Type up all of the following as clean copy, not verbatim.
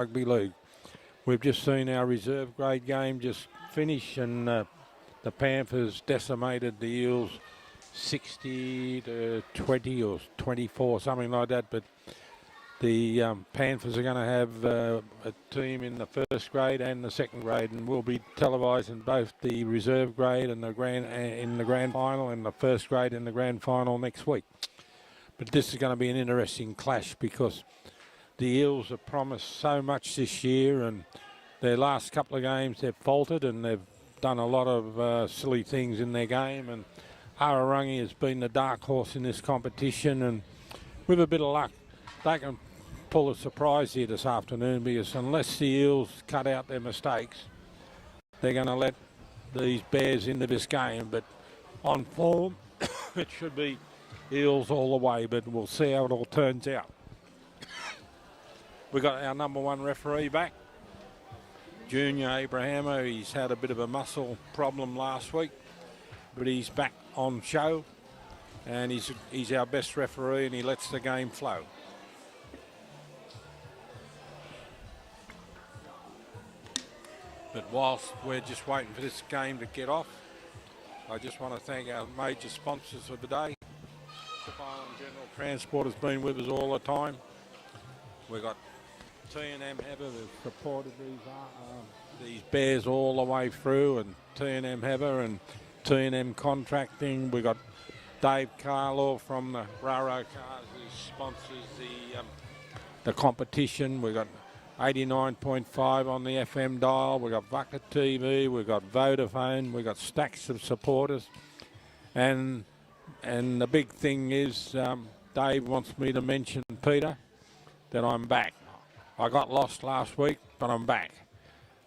Rugby League. We've just seen our reserve grade game just finish, and the Panthers decimated the Eels 60 to 20 or 24, something like that. But the Panthers are going to have a team in the first grade and the second grade, and we'll be televising both the reserve grade and the grand final, and the first grade in the grand final next week. But this is going to be an interesting clash because the Eels have promised so much this year, and their last couple of games they've faltered and they've done a lot of silly things in their game. And Arorangi has been the dark horse in this competition, and with a bit of luck, they can pull a surprise here this afternoon, because unless the Eels cut out their mistakes, they're going to let these Bears into this game. But on form, it should be Eels all the way, but we'll see how it all turns out. We've got our number one referee back, Junior Abrahamo. He's had a bit of a muscle problem last week, but he's back on show, and he's our best referee, and he lets the game flow. But whilst we're just waiting for this game to get off, I just want to thank our major sponsors of the day. Island General Transport has been with us all the time. We've got T&M Heather that supported these Bears all the way through, and T&M Heather and T&M Contracting. We've got Dave Carlaw from the Railroad Cars who sponsors the competition. We've got 89.5 on the FM dial. We've got Bucket TV. We've got Vodafone. We've got stacks of supporters. And the big thing is, Dave wants me to mention, Peter, that I'm back. I got lost last week, but I'm back.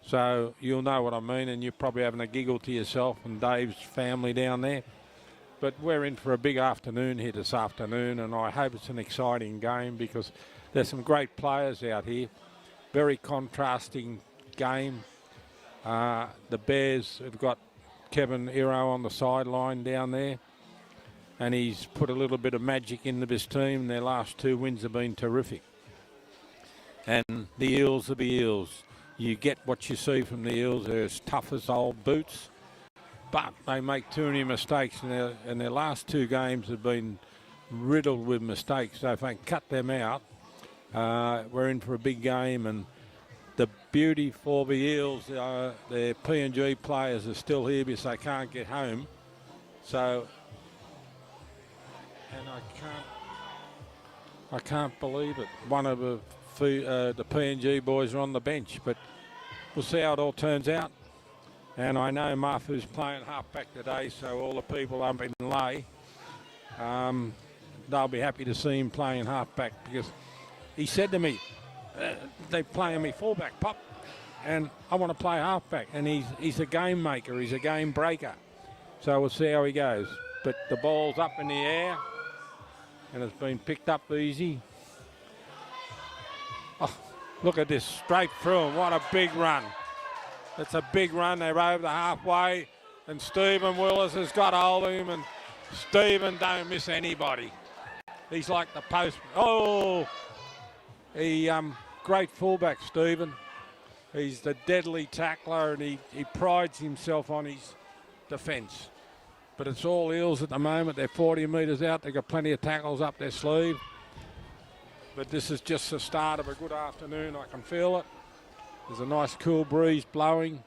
So you'll know what I mean, and you're probably having a giggle to yourself and Dave's family down there. But we're in for a big afternoon here this afternoon, and I hope it's an exciting game because there's some great players out here. Very contrasting game. The Bears have got Kevin Iro on the sideline down there, and he's put a little bit of magic into this team. Their last two wins have been terrific. And the Eels are the Eels. You get what you see from the Eels. They're as tough as old boots, but they make too many mistakes, and their last two games have been riddled with mistakes. So if they cut them out, we're in for a big game. And the beauty for the Eels, their P&G players are still here because they can't get home. So, and I can't believe it. One of the P&G boys are on the bench, but we'll see how it all turns out. And I know Martha's playing halfback today, so all the people up in Lay, they'll be happy to see him playing halfback, because he said to me, they're playing me fullback, Pop, and I want to play halfback. And he's a game maker, he's a game breaker. So we'll see how he goes. But the ball's up in the air, and it's been picked up easy. Oh, look at this, straight through him. What a big run. It's a big run. They're over the halfway, and Stephen Willis has got hold of him, and Stephen don't miss anybody. He's like the post. Oh, great fullback, Stephen. He's the deadly tackler, and he prides himself on his defence. But it's all Eels at the moment. They're 40 metres out. They've got plenty of tackles up their sleeve. But this is just the start of a good afternoon. I can feel it. There's a nice cool breeze blowing.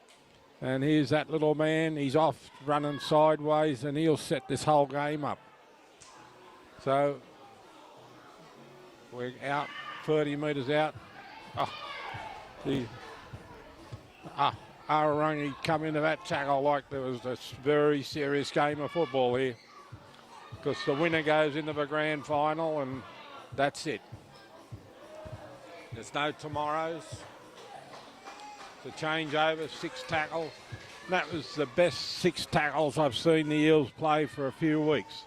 And here's that little man. He's off running sideways, and he'll set this whole game up. So we're out, 30 metres out. Arorangi come into that tackle like there was a very serious game of football here, because the winner goes into the grand final, and that's it. There's no tomorrows. The changeover, 6 tackles. That was the best 6 tackles I've seen the Eels play for a few weeks.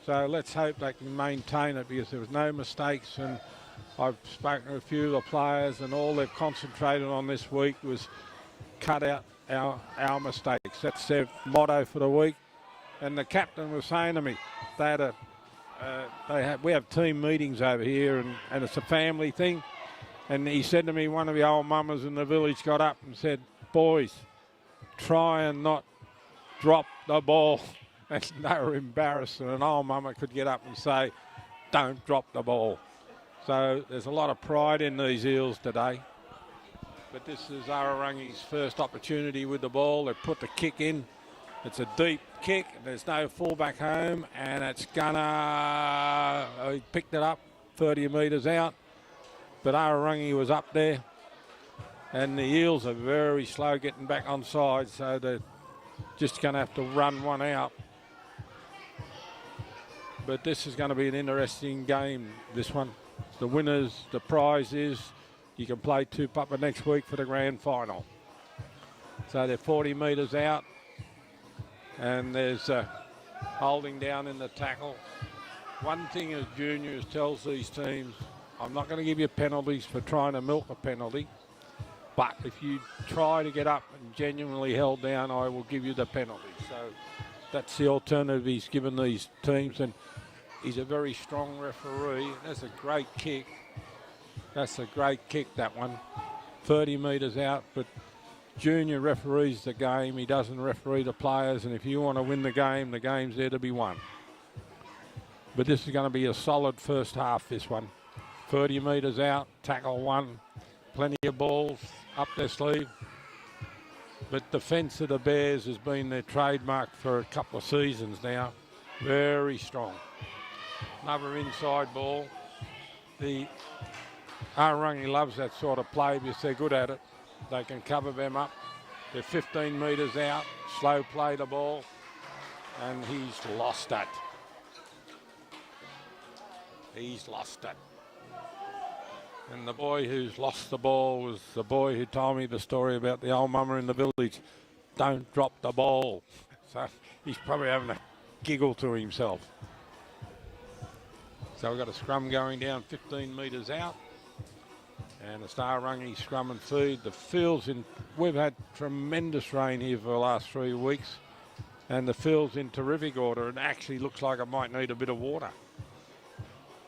So let's hope they can maintain it, because there was no mistakes, and I've spoken to a few of the players, and all they've concentrated on this week was cut out our mistakes. That's their motto for the week. And the captain was saying to me, we have team meetings over here, and it's a family thing. And he said to me, one of the old mamas in the village got up and said, boys, try and not drop the ball. And they were embarrassed, and an old mama could get up and say, don't drop the ball. So there's a lot of pride in these Eels today. But this is Arorangi's first opportunity with the ball. They put the kick in. It's a deep kick. There's no fullback home, and it's gonna... he picked it up 30 metres out, but Arorangi was up there, and the Eels are very slow getting back on side, so they're just going to have to run one out. But this is going to be an interesting game, this one. The winners, the prize is you can play two-pupper next week for the grand final. So they're 40 metres out, and there's holding down in the tackle. One thing as juniors tells these teams, I'm not going to give you penalties for trying to milk a penalty, but if you try to get up and genuinely held down, I will give you the penalty. So that's the alternative he's given these teams, and he's a very strong referee. That's a great kick. That's a great kick, that one. 30 metres out, but junior referees the game. He doesn't referee the players, and if you want to win the game's there to be won. But this is going to be a solid first half, this one. 30 metres out, tackle one, plenty of balls up their sleeve. But defence of the Bears has been their trademark for a couple of seasons now. Very strong. Another inside ball. The Arorangi loves that sort of play because they're good at it. They can cover them up. They're 15 metres out, slow play the ball, and he's lost it. He's lost it. And the boy who's lost the ball was the boy who told me the story about the old mama in the village. Don't drop the ball. So he's probably having a giggle to himself. So we've got a scrum going down 15 metres out. And it's Arorangi scrum and feed. The field's in, we've had tremendous rain here for the last 3 weeks. And the field's in terrific order. It actually looks like it might need a bit of water.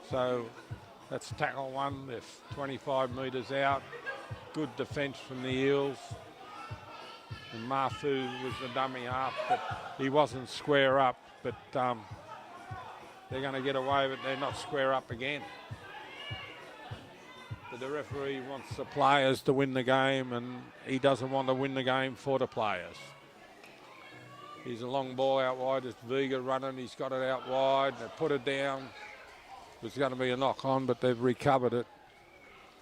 So that's tackle one. They're 25 metres out. Good defence from the Eels. And Mafu was the dummy half, but he wasn't square up. But they're going to get away with it. They're not square up again. But the referee wants the players to win the game, and he doesn't want to win the game for the players. He's a long ball out wide. It's Vega running. He's got it out wide. They put it down. It's going to be a knock on, but they've recovered it.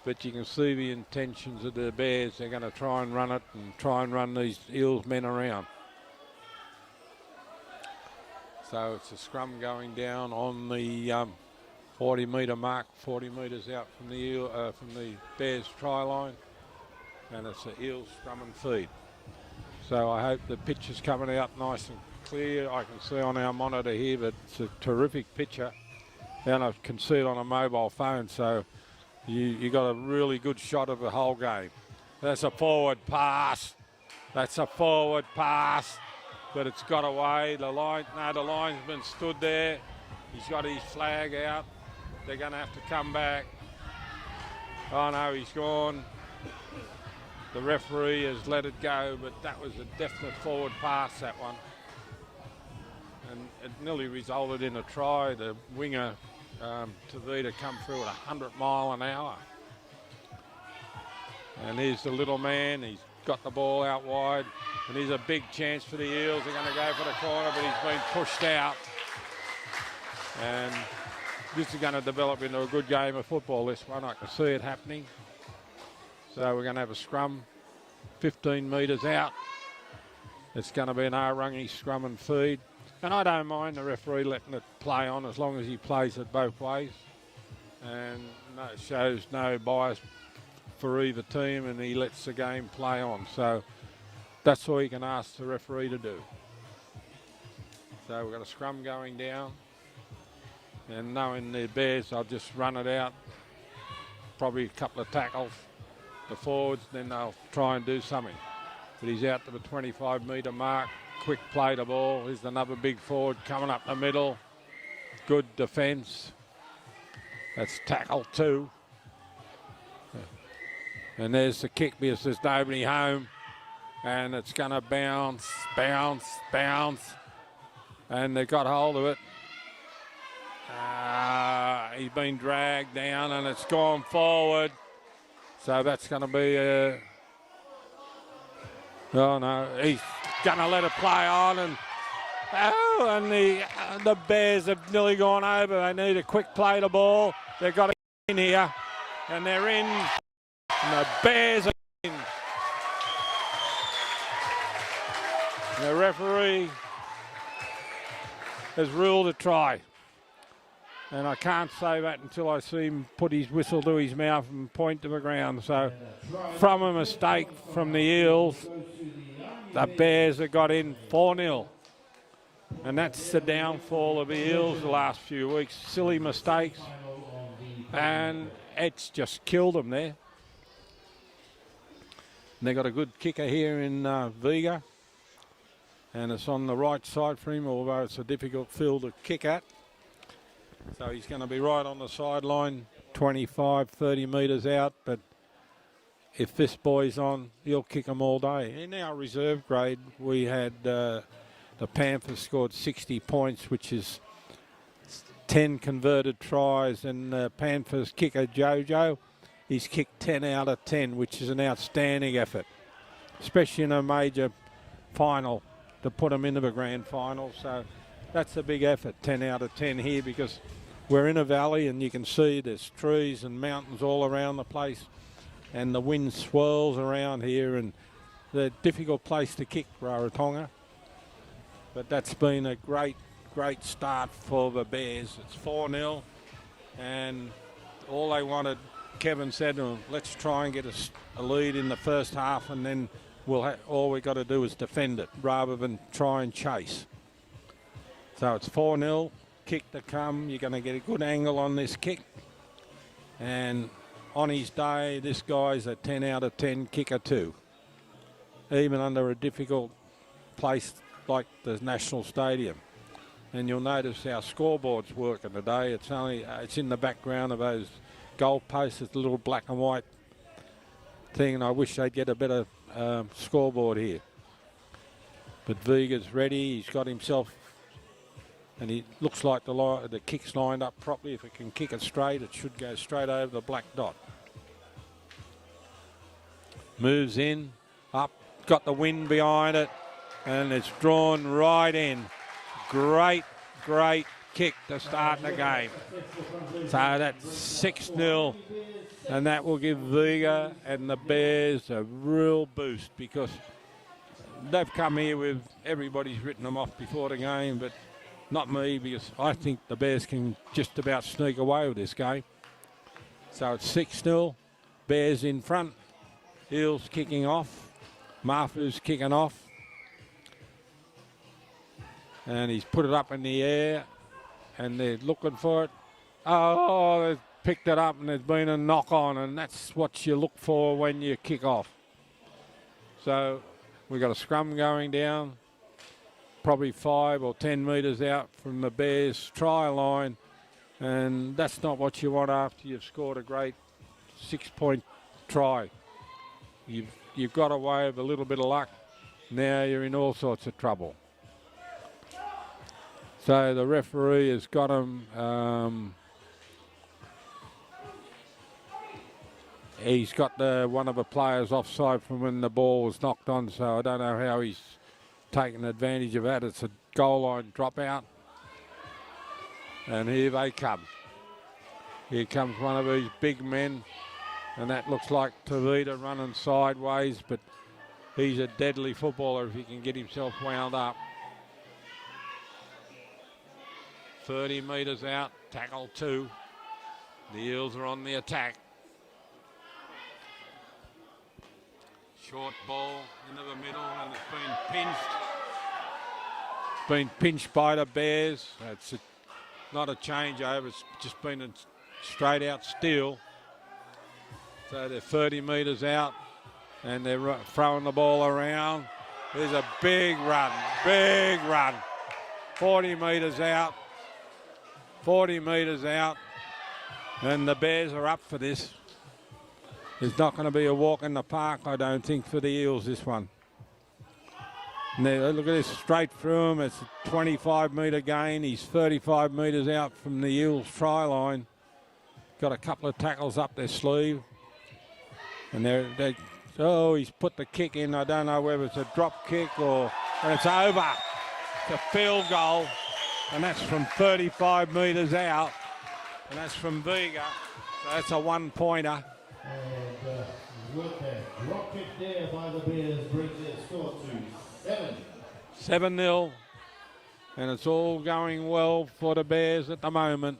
But you can see the intentions of the Bears. They're going to try and run it and try and run these Eels men around. So it's a scrum going down on the 40 metre mark, 40 metres out from the Bears try line. And it's an Eels scrum and feed. So I hope the pitch is coming out nice and clear. I can see on our monitor here that it's a terrific picture. And I can see it on a mobile phone, so you got a really good shot of the whole game. That's a forward pass. That's a forward pass, but it's got away. The linesman stood there. He's got his flag out. They're going to have to come back. Oh no, he's gone. The referee has let it go, but that was a definite forward pass, that one. And it nearly resulted in a try. The winger to come through at 100 mile an hour. And here's the little man. He's got the ball out wide. And here's a big chance for the Eels. They're going to go for the corner, but he's been pushed out. And this is going to develop into a good game of football, this one. I can see it happening. So we're going to have a scrum 15 metres out. It's going to be an Arorangi scrum and feed. And I don't mind the referee letting it play on as long as he plays it both ways. And shows no bias for either team, and he lets the game play on. So that's all you can ask the referee to do. So we've got a scrum going down. And knowing the Bears, I'll just run it out. Probably a couple of tackles. The forwards, then they'll try and do something. But he's out to the 25 metre mark. Quick play the ball. Here's another big forward coming up the middle. Good defence. That's tackle two. And there's the kick because there's nobody home. And it's going to bounce, bounce, bounce. And they got hold of it. He's been dragged down and it's gone forward. So that's going to be a... Oh, no, he's going to let it play on. And the Bears have nearly gone over. They need a quick play to ball. They've got to get in here. And they're in. And the Bears are in. The referee has ruled a try. And I can't say that until I see him put his whistle to his mouth and point to the ground. So from a mistake from the Eels, the Bears have got in 4-0. And that's the downfall of the Eels the last few weeks. Silly mistakes. And it's just killed them there. And they've got a good kicker here in Vega. And it's on the right side for him, although it's a difficult field to kick at. So he's going to be right on the sideline, 25, 30 metres out. But if this boy's on, he'll kick them all day. In our reserve grade, we had the Panthers scored 60 points, which is 10 converted tries. And the Panthers kicker, Jojo, he's kicked 10 out of 10, which is an outstanding effort, especially in a major final to put them into the grand final. So that's a big effort, 10 out of 10 here, because we're in a valley and you can see there's trees and mountains all around the place and the wind swirls around here and the difficult place to kick Rarotonga. But that's been a great start for the Bears. It's 4-0 and all they wanted, Kevin said to them, let's try and get a lead in the first half and then all we got to do is defend it rather than try and chase. So it's 4-0, kick to come. You're going to get a good angle on this kick. And on his day, this guy's a 10 out of 10 kicker too. Even under a difficult place like the National Stadium. And you'll notice our scoreboard's working today. It's in the background of those goal posts. It's a little black and white thing, and I wish they'd get a better scoreboard here. But Vega's ready. He's got himself, and he looks like the kick's lined up properly. If it can kick it straight, it should go straight over the black dot. Moves in, up, got the wind behind it, and it's drawn right in. Great kick to start the game. So that's 6-0, and that will give Vega and the Bears a real boost because they've come here with everybody's written them off before the game, but not me, because I think the Bears can just about sneak away with this game. So it's 6-0, Bears in front, Eels kicking off, Mafu's kicking off. And he's put it up in the air and they're looking for it. Oh, they've picked it up and there's been a knock on, and that's what you look for when you kick off. So we've got a scrum going down, probably 5 or 10 metres out from the Bears try line, and that's not what you want after you've scored a great 6-point try. You've got away with a little bit of luck. Now you're in all sorts of trouble. So the referee has got him. He's got one of the players offside from when the ball was knocked on, so I don't know how he's taken advantage of that. It's a goal line dropout. And here they come. Here comes one of these big men, and that looks like Tavita running sideways, but he's a deadly footballer if he can get himself wound up. 30 metres out, tackle 2. The Eels are on the attack. Short ball into the middle, and it's been pinched. It's been pinched by the Bears. It's not a changeover, it's just been a straight out steal. So they're 30 metres out, and they're throwing the ball around. There's a big run, 40 metres out. 40 metres out, and the Bears are up for this. There's not going to be a walk in the park, I don't think, for the Eels, this one. Now, look at this, straight through him. It's a 25-metre gain. He's 35 metres out from the Eels try line. Got a couple of tackles up their sleeve. And he's put the kick in. I don't know whether it's a drop kick or... And it's over. It's a field goal. And that's from 35 metres out. And that's from Vega. So that's a one-pointer. And drop kick there by the Bears brings their score to 7. 7-0. And it's all going well for the Bears at the moment.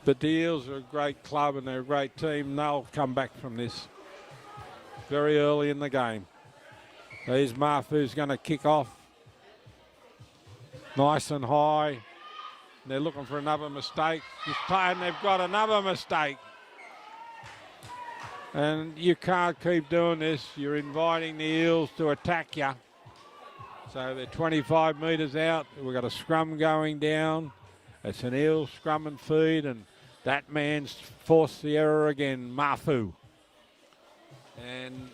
But the Eels are a great club and they're a great team. They'll come back from this very early in the game. There's Mafu's going to kick off. Nice and high. They're looking for another mistake. And they've got another mistake. And you can't keep doing this. You're inviting the Eels to attack you. So they're 25 metres out. We've got a scrum going down. It's an Eels scrum and feed, and that man's forced the error again, Mafu. And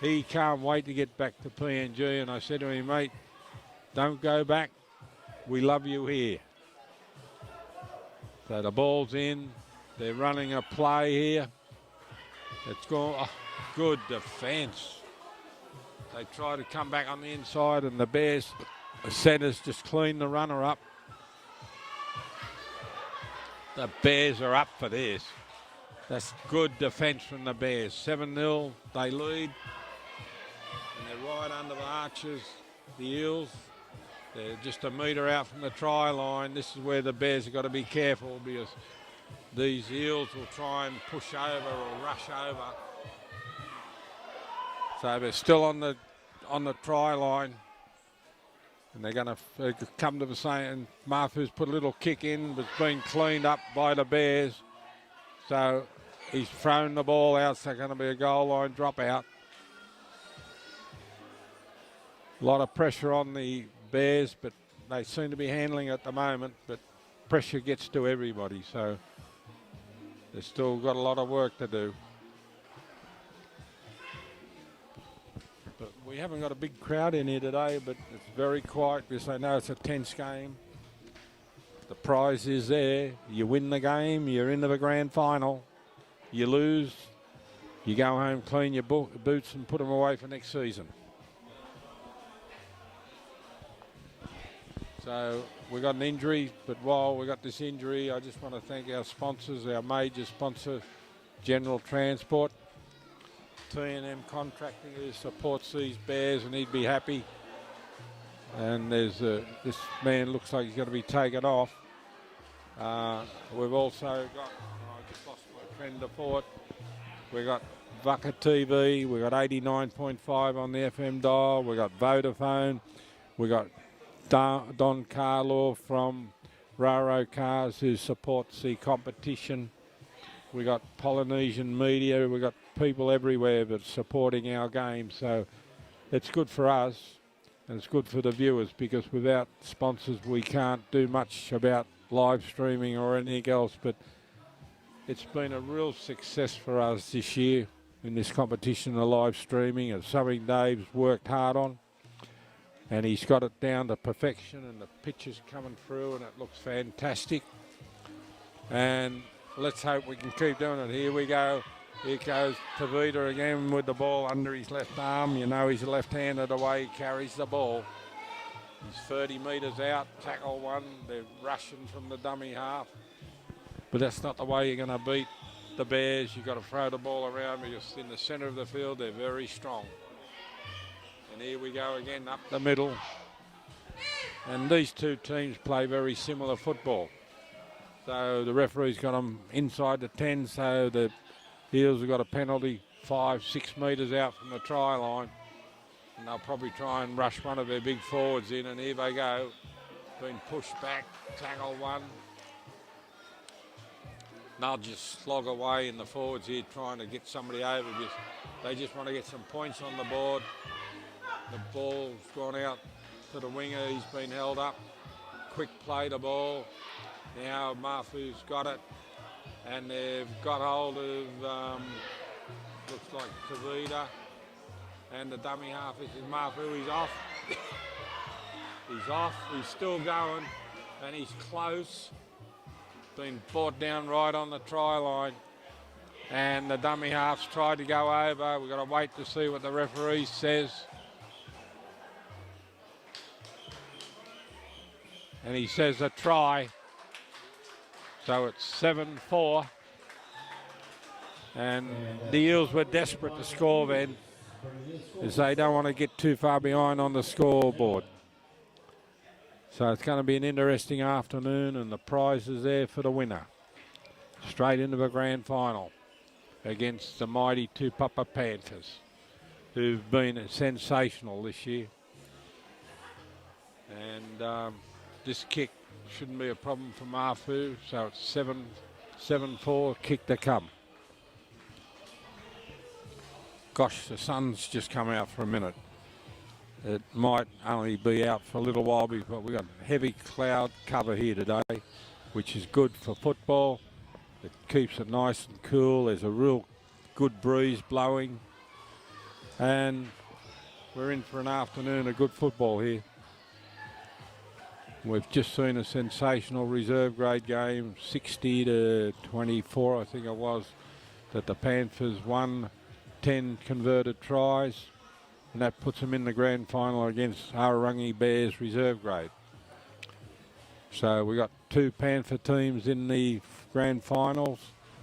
he can't wait to get back to PNG. And I said to him, mate, don't go back. We love you here. So the ball's in. They're running a play here. It's gone. Oh, good defence. They try to come back on the inside, and the Bears centres just clean the runner up. The Bears are up for this. That's good defence from the Bears. 7-0, they lead. And they're right under the arches, the Eels. They're just a metre out from the try line. This is where the Bears have got to be careful, because these Eels will try and push over or rush over. So they're still on the try line. And they're going to come to the same. And Mafu's put a little kick in, but it's been cleaned up by the Bears. So he's thrown the ball out, so going to be a goal line dropout. A lot of pressure on the Bears, but they seem to be handling it at the moment. But pressure gets to everybody, so they've still got a lot of work to do. But we haven't got a big crowd in here today, but it's very quiet because they know it's a tense game. The prize is there. You win the game, you're into the grand final. You lose, you go home, clean your boots and put them away for next season. So we got an injury, but while we got this injury, I just want to thank our sponsors, our major sponsor, General Transport. T&M Contracting, who supports these Bears, and he'd be happy. And there's this man looks like he's going to be taken off. We've also got, I just lost my friend to Port. We've got Vucker TV, we've got 89.5 on the FM dial, we've got Vodafone, we've got Don Carlaw from Raro Cars, who supports the competition. We got Polynesian media. We got people everywhere that's supporting our game. So it's good for us and it's good for the viewers, because without sponsors we can't do much about live streaming or anything else. But it's been a real success for us this year in this competition, the live streaming. It's something Dave's worked hard on. And he's got it down to perfection, and the picture's coming through and it looks fantastic. And let's hope we can keep doing it. Here we go. Here goes Tavita again with the ball under his left arm. You know he's left-handed away. He carries the ball. He's 30 metres out. Tackle one. They're rushing from the dummy half. But that's not the way you're going to beat the Bears. You've got to throw the ball around, because in the centre of the field they're very strong. And here we go again up the middle. And these two teams play very similar football. So the referee's got them inside the 10, so the Eels have got a penalty 5-6 metres out from the try line. And they'll probably try and rush one of their big forwards in, and here they go. Been pushed back, tackle one. And they'll just slog away in the forwards here trying to get somebody over, because they just want to get some points on the board. The ball's gone out to the winger, he's been held up. Quick play the ball. Now Mafu's got it, and they've got hold of Looks like Tavita. And the dummy half is Mafu. He's off. He's off. He's still going. And he's close. Been brought down right on the try line. And the dummy half's tried to go over. We've got to wait to see what the referee says. And he says a try. So it's 7-4. And the Eels were desperate to score then, as they don't want to get too far behind on the scoreboard. So it's going to be an interesting afternoon, and the prize is there for the winner. Straight into the grand final against the mighty Tupapa Panthers, who've been sensational this year. And this kick shouldn't be a problem for Mafu, so it's 7-4, kick to come. Gosh, the sun's just come out for a minute. It might only be out for a little while, but we've got heavy cloud cover here today, which is good for football. It keeps it nice and cool. There's a real good breeze blowing. And we're in for an afternoon of good football here. We've just seen a sensational reserve grade game, 60-24, I think it was, that the Panthers won 10 converted tries, and that puts them in the grand final against Arorangi Bears reserve grade. So we got two Panther teams in the grand finals.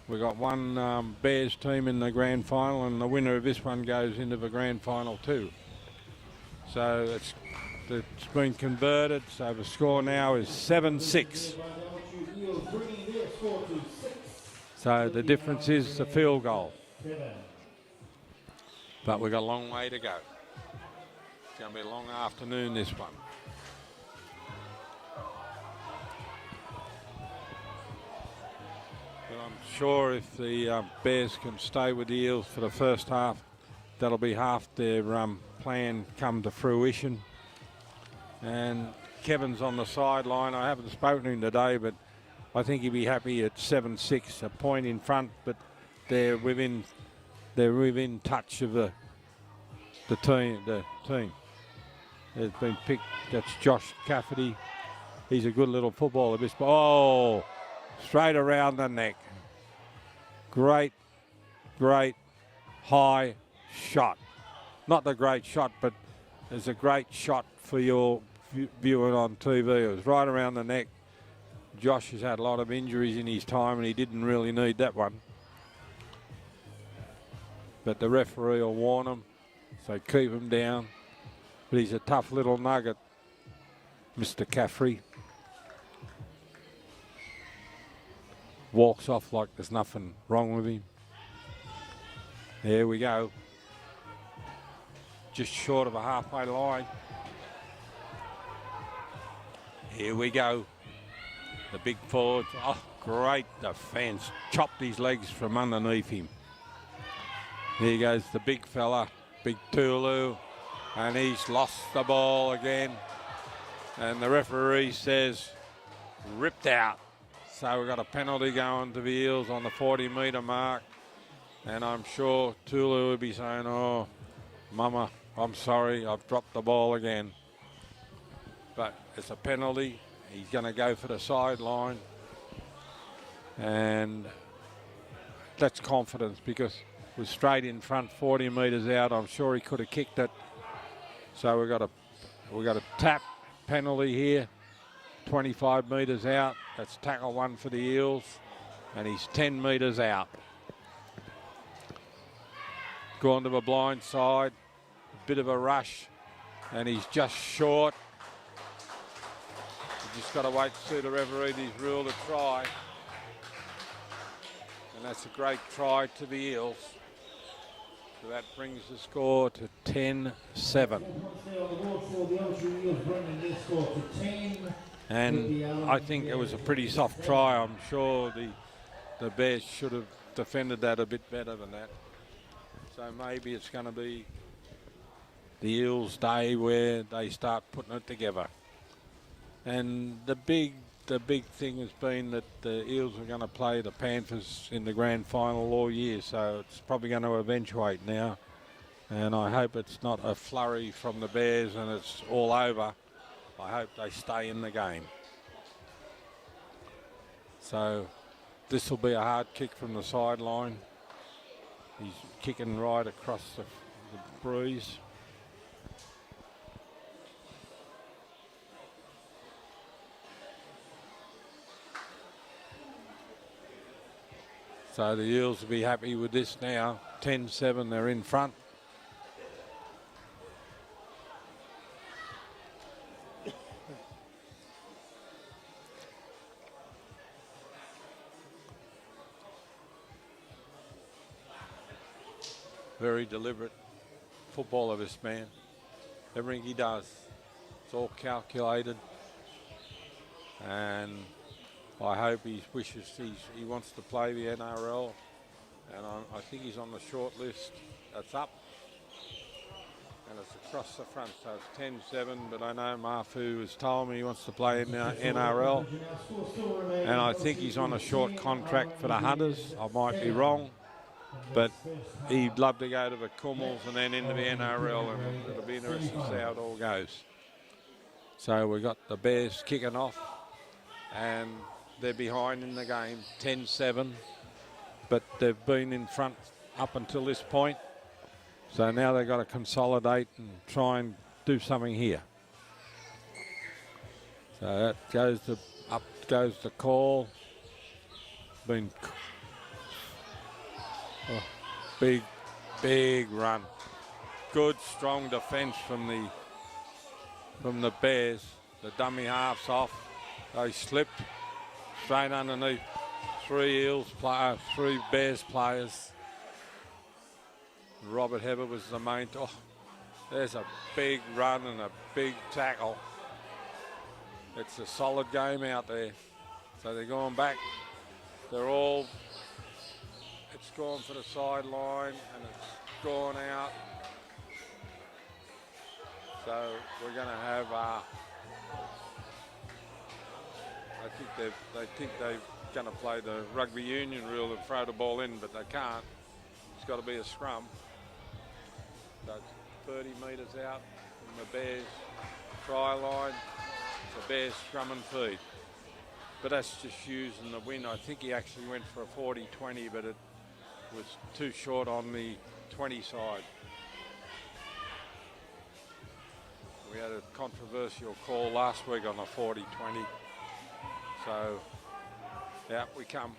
We got one Bears team in the grand final, and the winner of this one goes into the grand final too. So it's been converted, so the score now is 7-6. So the difference is the field goal. But we've got a long way to go. It's going to be a long afternoon, this one. But I'm sure if the Bears can stay with the Eels for the first half, that'll be half their plan come to fruition. And Kevin's on the sideline. I haven't spoken to him today, but I think he'd be happy at 7-6, a point in front, but they're within touch of the team. Has been picked. That's Josh Cafferty. He's a good little footballer. Oh, straight around the neck. Great high shot. Not the great shot, but it's a great shot for your viewing on TV. It was right around the neck. Josh has had a lot of injuries in his time, and he didn't really need that one. But the referee will warn him, so keep him down. But he's a tough little nugget, Mr. Caffrey. Walks off like there's nothing wrong with him. There we go. Just short of a halfway line. Here we go. The big forward. Oh, great defence. Chopped his legs from underneath him. Here goes the big fella, Big Tulu, and he's lost the ball again. And the referee says, ripped out. So we've got a penalty going to the Eels on the 40-metre mark. And I'm sure Tulu will be saying, oh, Mama, I'm sorry, I've dropped the ball again. But it's a penalty. He's going to go for the sideline. And that's confidence, because was straight in front, 40 metres out. I'm sure he could have kicked it. So we've got a tap penalty here, 25 metres out. That's tackle one for the Eels, and he's 10 metres out. Gone to the blind side, a bit of a rush, and he's just short. You just got to wait to see the referee his rule to try. And that's a great try to the Eels. So that brings the score to 10-7. And I think it was a pretty soft try. I'm sure the Bears should have defended that a bit better than that. So maybe it's going to be the Eels' day where they start putting it together. And the the big thing has been that the Eels are going to play the Panthers in the grand final all year, so it's probably going to eventuate now. And I hope it's not a flurry from the Bears and it's all over. I hope they stay in the game. So this will be a hard kick from the sideline. He's kicking right across the breeze. So the Eels will be happy with this now. 10-7, they're in front. Very deliberate footballer, this man. Everything he does, it's all calculated. And I hope he wants to play the NRL. And I think he's on the short list. That's up. And it's across the front, so it's 10-7. But I know Mafu has told me he wants to play in the NRL. And I think he's on a short contract for the Hunters. I might be wrong. But he'd love to go to the Kummels and then into the NRL, and it'll be interesting to see how it all goes. So we've got the Bears kicking off, and they're behind in the game, 10-7. But they've been in front up until this point. So now they've got to consolidate and try and do something here. So that goes up goes the call. Big run. Good, strong defence from the Bears. The dummy half's off. They slipped straight underneath three Bears players. Robert Heber was the main. Oh, there's a big run and a big tackle. It's a solid game out there. So they're going back. It's gone for the sideline and it's gone out. So we're going to have. They think they're going to play the rugby union rule and throw the ball in, but they can't. It's got to be a scrum. So it's 30 metres out from the Bears try line. It's a Bears scrum and feed. But that's just using the wind. I think he actually went for a 40-20, but it was too short on the 20 side. We had a controversial call last week on a 40-20. So, out we come.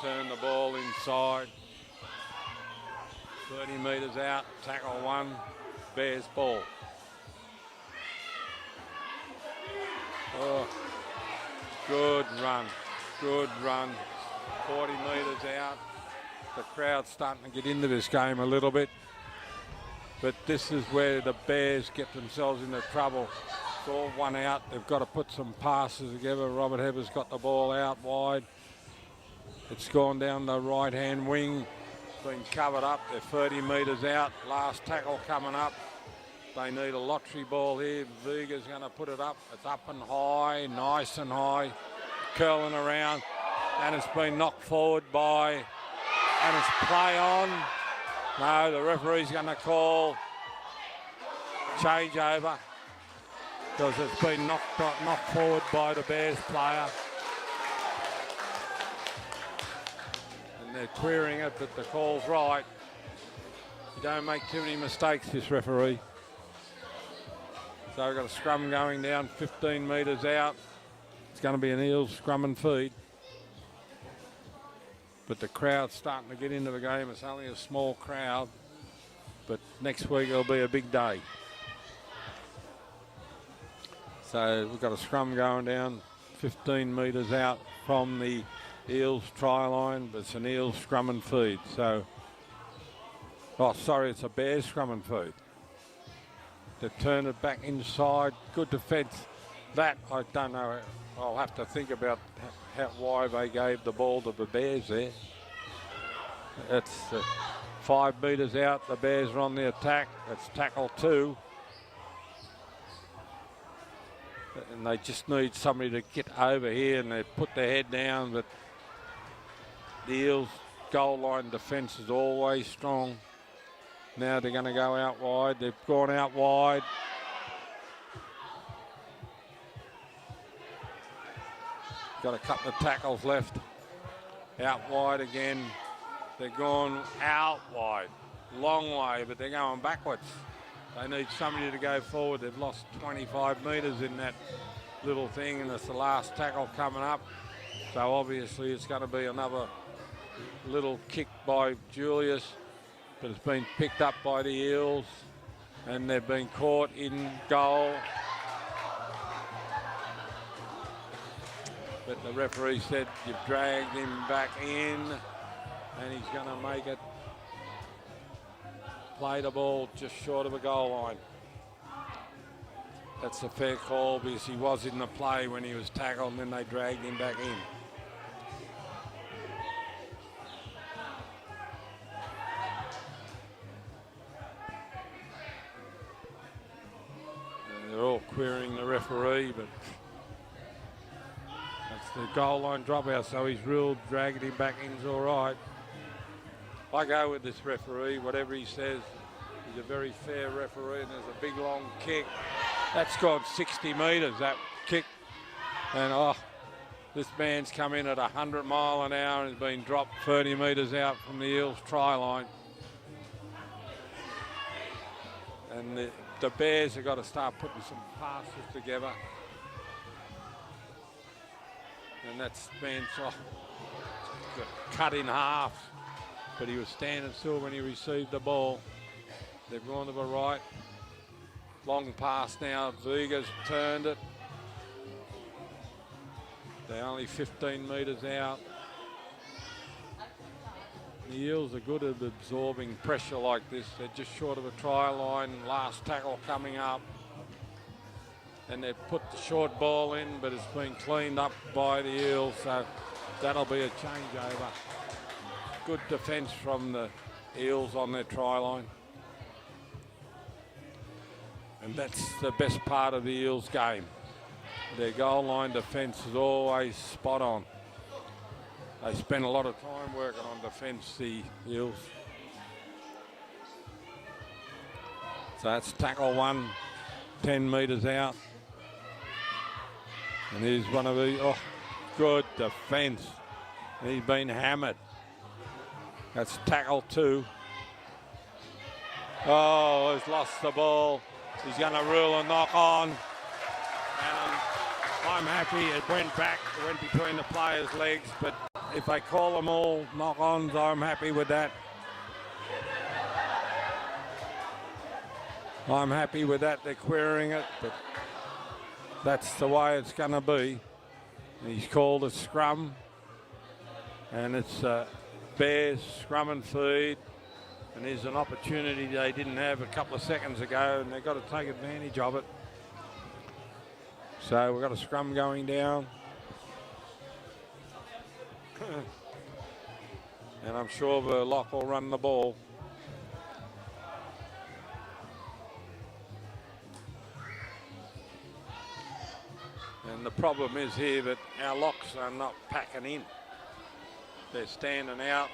Turn the ball inside. 30 metres out, tackle one, Bears ball. Oh, good run. 40 metres out. The crowd's starting to get into this game a little bit. But this is where the Bears get themselves into trouble. It's all one out. They've got to put some passes together. Robert Heber's got the ball out wide. It's gone down the right-hand wing. Been covered up. They're 30 metres out. Last tackle coming up. They need a lottery ball here. Viga's going to put it up. It's up and high, nice and high. Curling around. And it's been knocked forward by, and it's play on. No, the referee's going to call change over because it's been knocked forward by the Bears player. And they're querying it, but the call's right. You don't make too many mistakes, this referee. So we've got a scrum going down 15 metres out. It's going to be an Eels scrum and feed. But the crowd's starting to get into the game. It's only a small crowd, but next week it'll be a big day. So we've got a scrum going down 15 metres out from the Eels try line, but it's an Eels scrum and feed. So, it's a Bears scrum and feed. They turn it back inside. Good defence. That, I don't know. I'll have to think about why they gave the ball to the Bears there. It's 5 metres out. The Bears are on the attack. It's tackle 2. And they just need somebody to get over here, and they put their head down. But the Eels' goal line defence is always strong. Now they're going to go out wide. They've gone out wide. Got a couple of tackles left. Out wide again. They're gone out wide. Long way, but they're going backwards. They need somebody to go forward. They've lost 25 metres in that little thing, and it's the last tackle coming up. So obviously it's going to be another little kick by Julius, but it's been picked up by the Eels, and they've been caught in goal. But the referee said you've dragged him back in, and he's going to make it. Play the ball just short of a goal line. That's a fair call because he was in the play when he was tackled, and then they dragged him back in. And they're all querying the referee, but that's the goal line dropout, so he's ruled dragging him back in is all right. I go with this referee, whatever he says. He's a very fair referee, and there's a big long kick. That's gone 60 metres, that kick. And this man's come in at 100 mile an hour and has been dropped 30 metres out from the Eels try line. And the Bears have got to start putting some passes together. And that's been cut in half. But he was standing still when he received the ball. They've gone to the right. Long pass now. Viga's turned it. They're only 15 metres out. The Eels are good at absorbing pressure like this. They're just short of a try line. Last tackle coming up. And they've put the short ball in, but it's been cleaned up by the Eels. So that'll be a changeover. Good defence from the Eels on their try line. And that's the best part of the Eels game. Their goal line defence is always spot on. They spend a lot of time working on defence, the Eels. So that's tackle one, 10 metres out. And here's one of the, good defence. He's been hammered. That's tackle two. Oh, he's lost the ball. He's going to rule a knock on. And I'm happy it went back, it went between the players' legs, but if they call them all knock-ons, I'm happy with that. I'm happy with that. They're querying it, but that's the way it's going to be. He's called a scrum, and it's Bears scrum and feed, and there's an opportunity they didn't have a couple of seconds ago, and they've got to take advantage of it. So we've got a scrum going down. And I'm sure the lock will run the ball. And the problem is here that our locks are not packing in. They're standing out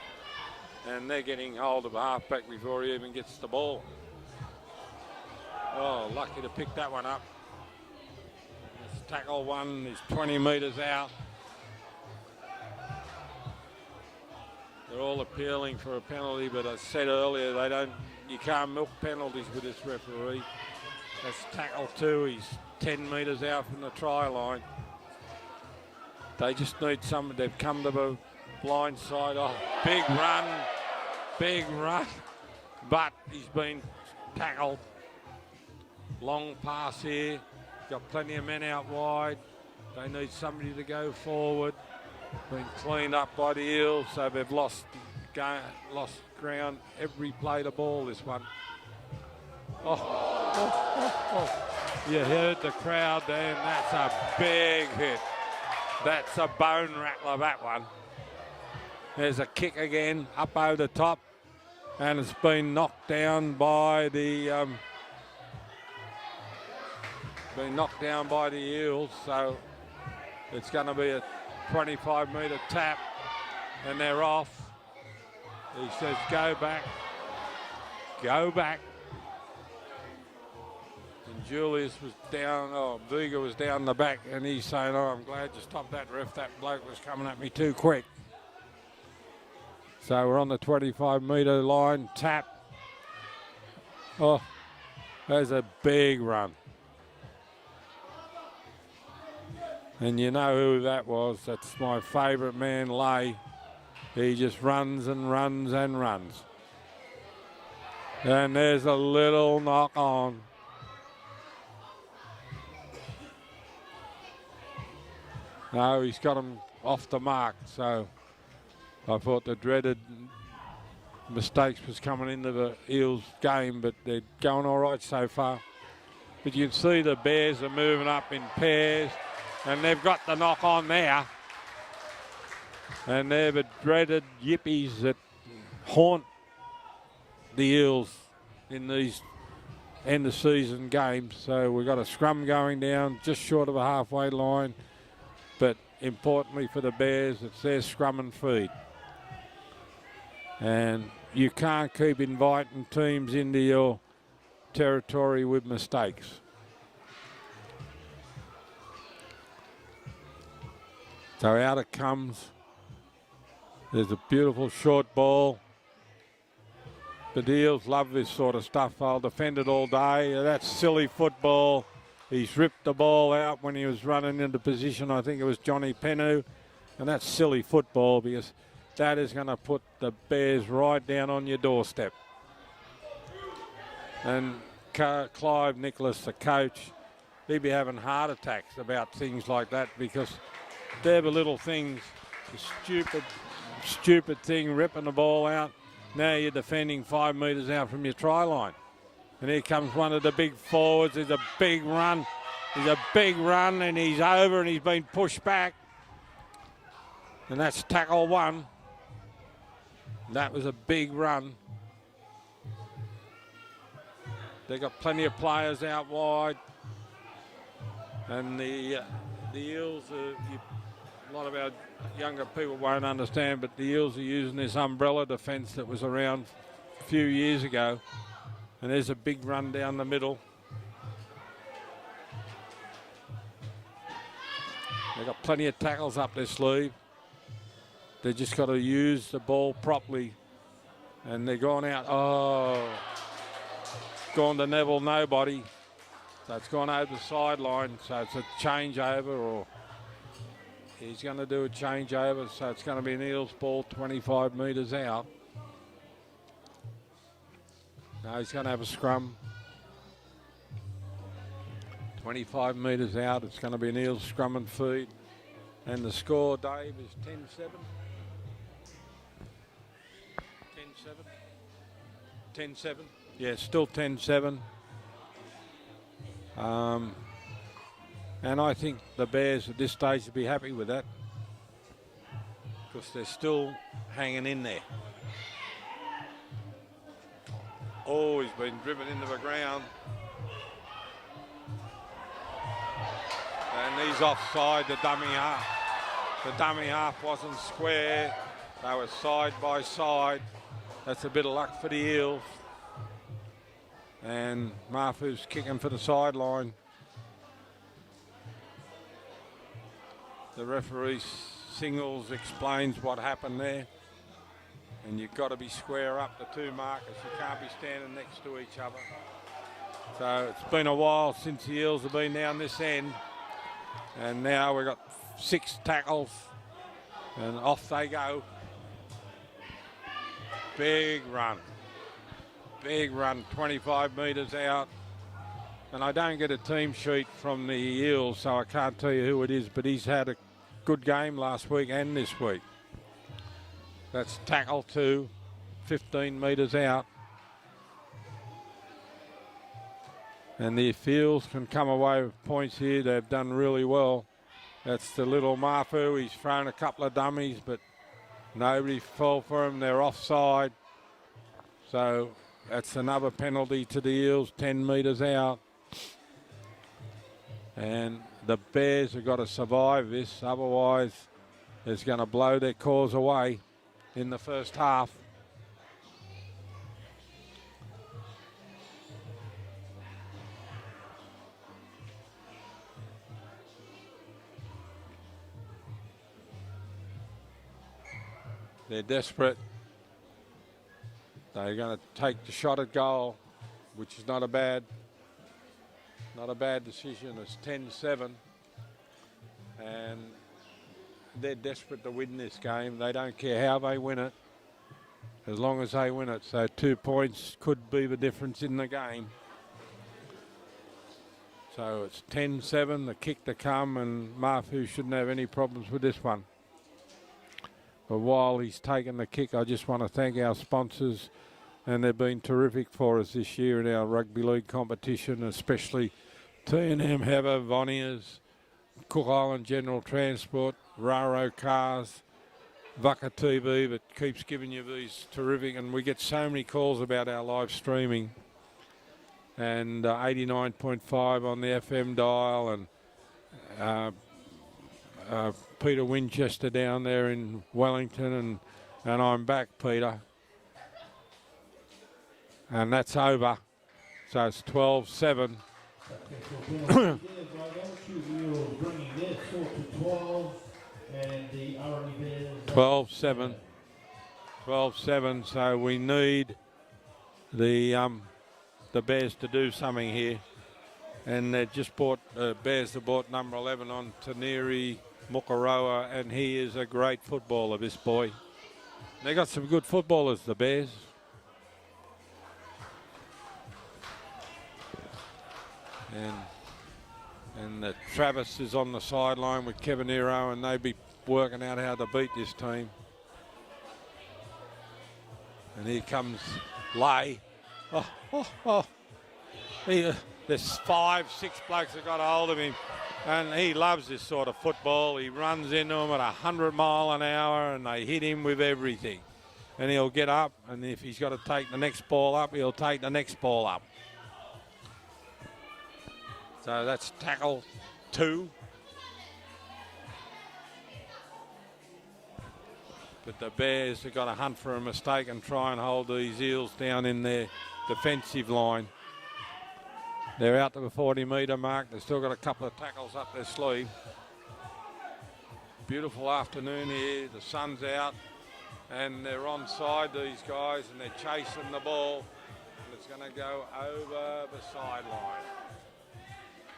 and they're getting hold of a halfback before he even gets the ball. Oh, lucky to pick that one up. This tackle one is 20 metres out. They're all appealing for a penalty, but I said earlier, you can't milk penalties with this referee. That's tackle two. He's 10 metres out from the try line. They just need someone. They've come to the blind side. Oh, big run. But he's been tackled. Long pass here. Got plenty of men out wide. They need somebody to go forward. Been cleaned up by the Eels, so they've lost ground every play the ball, this one. You heard the crowd there, and that's a big hit. That's a bone rattler, that one. There's a kick again, up over the top, and it's been knocked down by the been knocked down by the Eels, so it's going to be a 25-metre tap, and they're off. He says, go back, go back. And Julius was down, Vega was down the back, and he's saying, I'm glad you stopped that, ref. That bloke was coming at me too quick. So we're on the 25-metre line, tap. Oh, there's a big run. And you know who that was. That's my favourite man, Lay. He just runs and runs and runs. And there's a little knock on. No, he's got him off the mark. So I thought the dreaded mistakes was coming into the Eels game, but they're going all right so far. But you can see the Bears are moving up in pairs, and they've got the knock on there. And they're the dreaded yippies that haunt the Eels in these end of season games. So we've got a scrum going down just short of a halfway line. But importantly for the Bears, it's their scrum and feed. And you can't keep inviting teams into your territory with mistakes. So out it comes. There's a beautiful short ball. The Eels love this sort of stuff. They'll defend it all day. That's silly football. He's ripped the ball out when he was running into position. I think it was Johnny Penu. And that's silly football because that is going to put the Bears right down on your doorstep. And Clive Nicholas, the coach, he'd be having heart attacks about things like that because they're the little things, the stupid thing, ripping the ball out. Now you're defending 5 metres out from your try line. And here comes one of the big forwards. There's a big run. There's a big run, and he's over, and he's been pushed back. And that's tackle one. That was a big run. They've got plenty of players out wide. And the Eels, a lot of our younger people won't understand, but the Eels are using this umbrella defence that was around a few years ago. And there's a big run down the middle. They've got plenty of tackles up their sleeve. They just got to use the ball properly. And they're gone out. Oh, gone to Neville, nobody. So it's gone over the sideline. So it's a changeover, or he's going to do a changeover. So it's going to be an Eels ball 25 metres out. No, he's going to have a scrum. 25 metres out. It's going to be an Eels scrum and feed. And the score, Dave, is 10-7. 10-7. 10-7. Yeah, still 10-7. And I think the Bears at this stage will be happy with that because they're still hanging in there. Oh, he's been driven into the ground. And he's offside, the dummy half. The dummy half wasn't square. They were side by side. That's a bit of luck for the Eels. And Mafu's kicking for the sideline. The referee singles, explains what happened there. And you've got to be square up, the two markers. You can't be standing next to each other. So it's been a while since the Eels have been down this end. And now we've got 6 tackles. And off they go. Big run. Big run, 25 metres out. And I don't get a team sheet from the Eels, so I can't tell you who it is, but he's had a good game last week and this week. That's tackle 2, 15 metres out. And the Eels can come away with points here. They've done really well. That's the little Mafu. He's thrown a couple of dummies, but nobody fell for him. They're offside. So that's another penalty to the Eels, 10 metres out. And the Bears have got to survive this, otherwise it's going to blow their cause away in the first half. They're desperate. They're going to take the shot at goal, which is not a bad decision. It's 10-7. And they're desperate to win this game. They don't care how they win it, as long as they win it. So 2 points could be the difference in the game. So it's 10-7, the kick to come, and Mafu shouldn't have any problems with this one. But while he's taking the kick, I just want to thank our sponsors, and they've been terrific for us this year in our rugby league competition, especially T&M Heather, Vonniers, Cook Island General Transport, Raro Cars, Vucka TV that keeps giving you these terrific, and we get so many calls about our live streaming, and 89.5 on the FM dial, and Peter Winchester down there in Wellington, and I'm back, Peter. And that's over. So it's 12-7. 12-7. 12-7. So we need the Bears to do something here. And they just bought, Bears have bought number 11 on Taneri Mukaroa, and he is a great footballer, this boy. They got some good footballers, the Bears. And Travis is on the sideline with Kevin Hero, and they be working out how to beat this team. And here comes Lay. There's 5, 6 blokes that got a hold of him, and he loves this sort of football. He runs into them at 100 mile an hour, and they hit him with everything. And he'll get up, and if he's got to take the next ball up, he'll take the next ball up. So that's tackle 2. But the Bears have got to hunt for a mistake and try and hold these Eels down in their defensive line. They're out to the 40-metre mark. They've still got a couple of tackles up their sleeve. Beautiful afternoon here. The sun's out, and they're onside, these guys, and they're chasing the ball. And it's going to go over the sideline.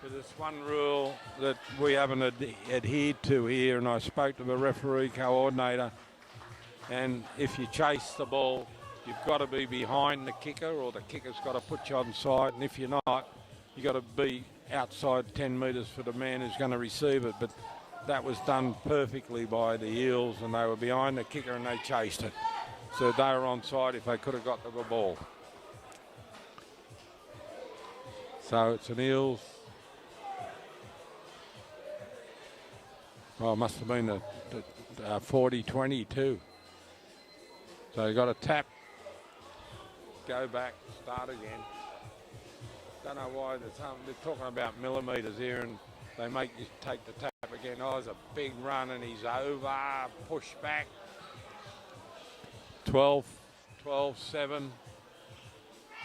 But there's one rule that we haven't adhered to here, and I spoke to the referee coordinator, and if you chase the ball, you've got to be behind the kicker, or the kicker's got to put you onside, and if you're not, you've got to be outside 10 metres for the man who's going to receive it. But that was done perfectly by the Eels, and they were behind the kicker and they chased it. So they were onside if they could have got to the ball. So it's an Eels. Well, it must have been the 40-22. So you got a tap, go back, start again. Don't know why they're talking about millimetres here, and they make you take the tap again. Oh, it's a big run, and he's over, push back. 12-7.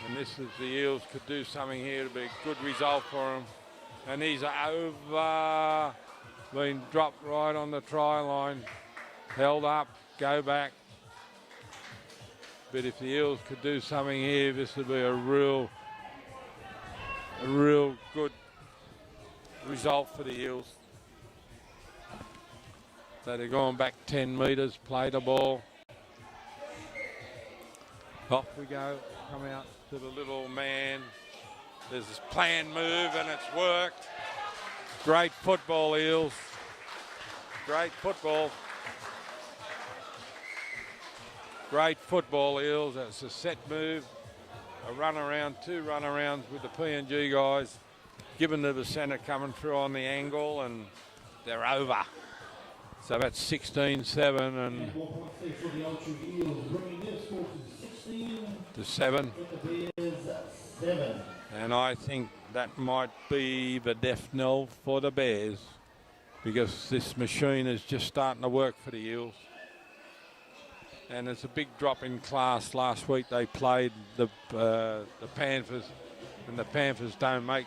And this is the Eels could do something here to be a good result for them. And he's over, been dropped right on the try line, held up, go back. But if the Eels could do something here, this would be a real good result for the Eels. So they're going back 10 metres, play the ball. Off we go, come out to the little man. There's this planned move, and it's worked. Great football, Eels. Great football. Great football, Eels. That's a set move. A run around, 2 run arounds with the PNG guys. Given to the centre coming through on the angle, and they're over. So that's 16-7 and to 7. 7. And I think that might be the death knell for the Bears, because this machine is just starting to work for the Eels. And it's a big drop in class. Last week they played the Panthers, and the Panthers don't make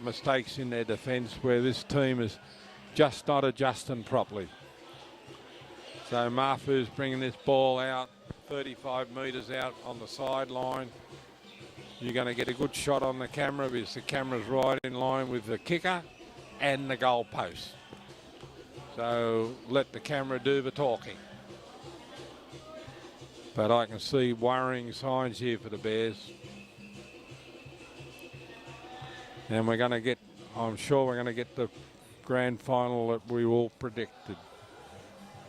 mistakes in their defence, where this team is just not adjusting properly. So Mafu's bringing this ball out 35 metres out on the sideline. You're going to get a good shot on the camera, because the camera's right in line with the kicker and the goal post. So let the camera do the talking. But I can see worrying signs here for the Bears. And we're going to get, I'm sure we're going to get the grand final that we all predicted.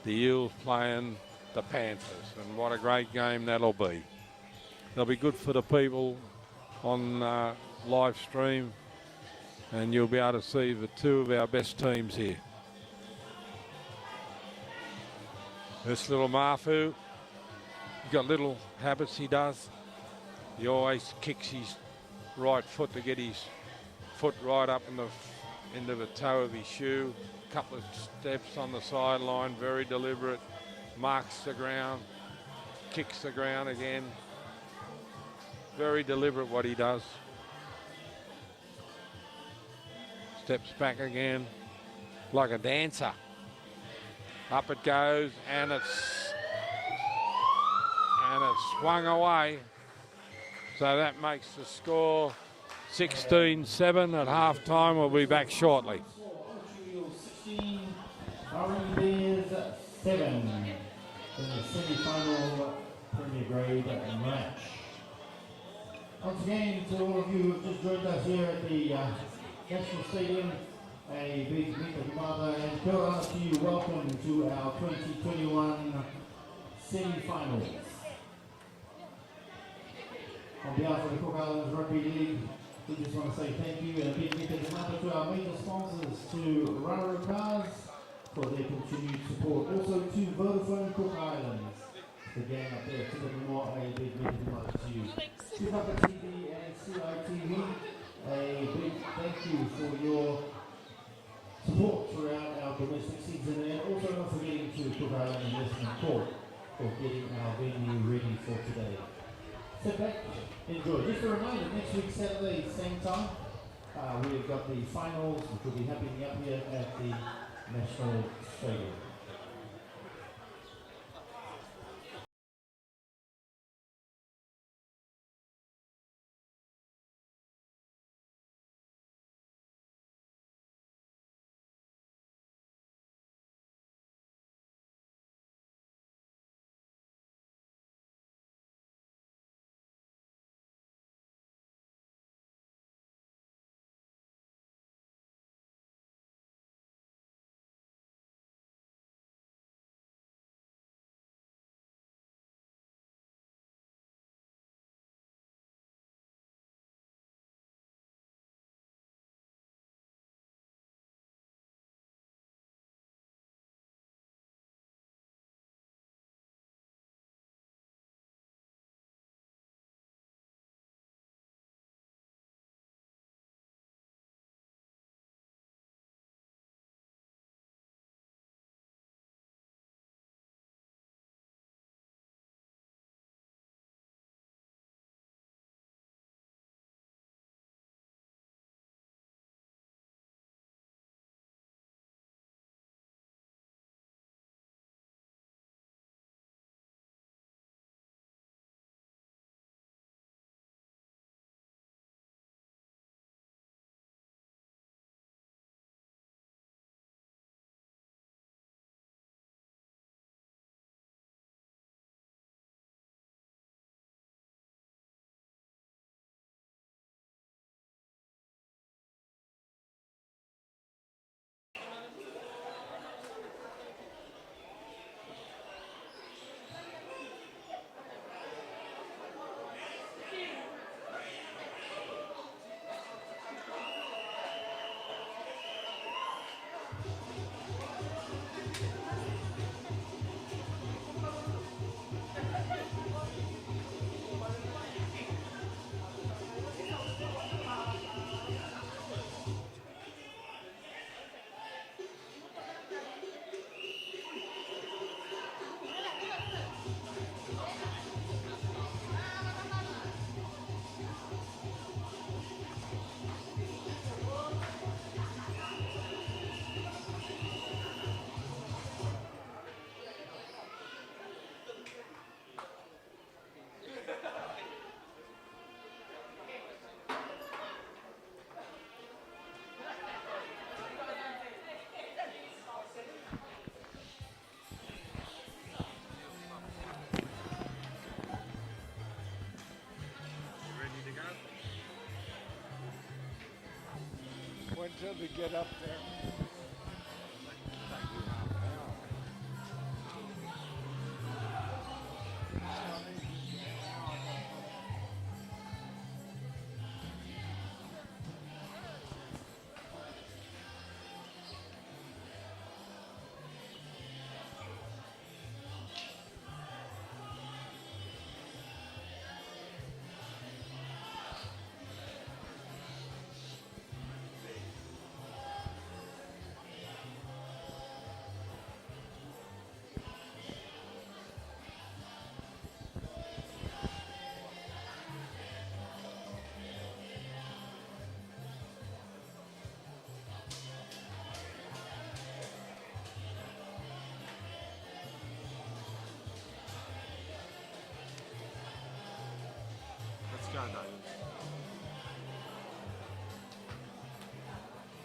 The Eels playing the Panthers, and what a great game that'll be. It'll be good for the people on live stream, and you'll be able to see the two of our best teams here. This little Mafu, he's got little habits he does. He always kicks his right foot to get his foot right up into the toe of his shoe. Couple of steps on the sideline, very deliberate, marks the ground, kicks the ground again. Very deliberate what he does. Steps back again, like a dancer. Up it goes, and it's swung away. So that makes the score 16-7 at half time. We'll be back shortly. Arorangi Bears 7 in the semi-final Premier Grade match. Once again, to all of you who have just joined us here at the National Stadium, a big meet mother and kia ora to you. Welcome to our 2021 semi-finals. On behalf of the Cook Islands Rugby League, we just want to say thank you and a big mita to our major sponsors, to Raro Cars for their continued support. Also to Vodafone Cook Islands, the gang up there, to the more, a big mita to you. To Avatiu TV and CITV, a big thank you for your support throughout our domestic season, and also not forgetting to Cook Island Investment Court for getting our venue ready for today. Sit back, enjoy. Just a reminder, next week Saturday, same time, we've got the finals, which will be happening up here at the National Stadium. until they get up there. Let's go, David.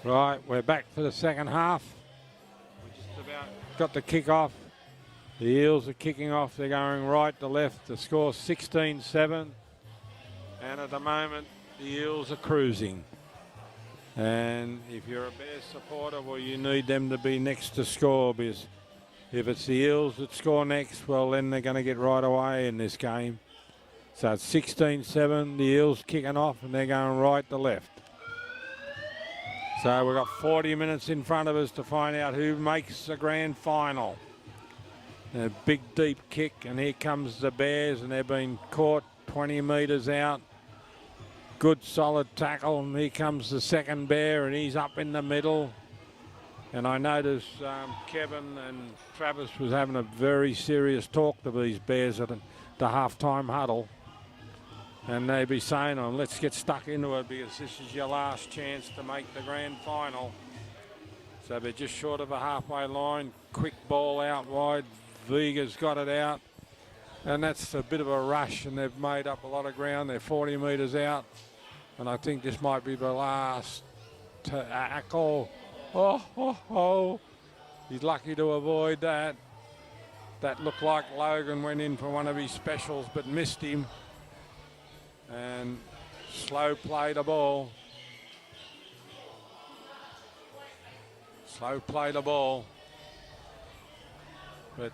Right, we're back for the second half. We just about Got the kick off. The Eels are kicking off. They're going right to left. The score's 16-7. And at the moment, the Eels are cruising. And if you're a Bears supporter, well, you need them to be next to score, because if it's the Eels that score next, well, then they're going to get right away in this game. So it's 16-7. The Eels kicking off, and they're going right to left. So we've got 40 minutes in front of us to find out who makes the grand final. A big deep kick, and here comes the Bears, and they've been caught 20 metres out. Good solid tackle, and here comes the second Bear, and he's up in the middle. And I noticed Kevin and Travis was having a very serious talk to these Bears at the half-time huddle. And they'd be saying to them, let's get stuck into it, because this is your last chance to make the grand final. So they're just short of a halfway line. Quick ball out wide. Viga's got it out. And that's a bit of a rush, and they've made up a lot of ground. They're 40 metres out. And I think this might be the last tackle. Oh. He's lucky to avoid that. That looked like Logan went in for one of his specials but missed him. And slow play the ball. Slow play the ball. But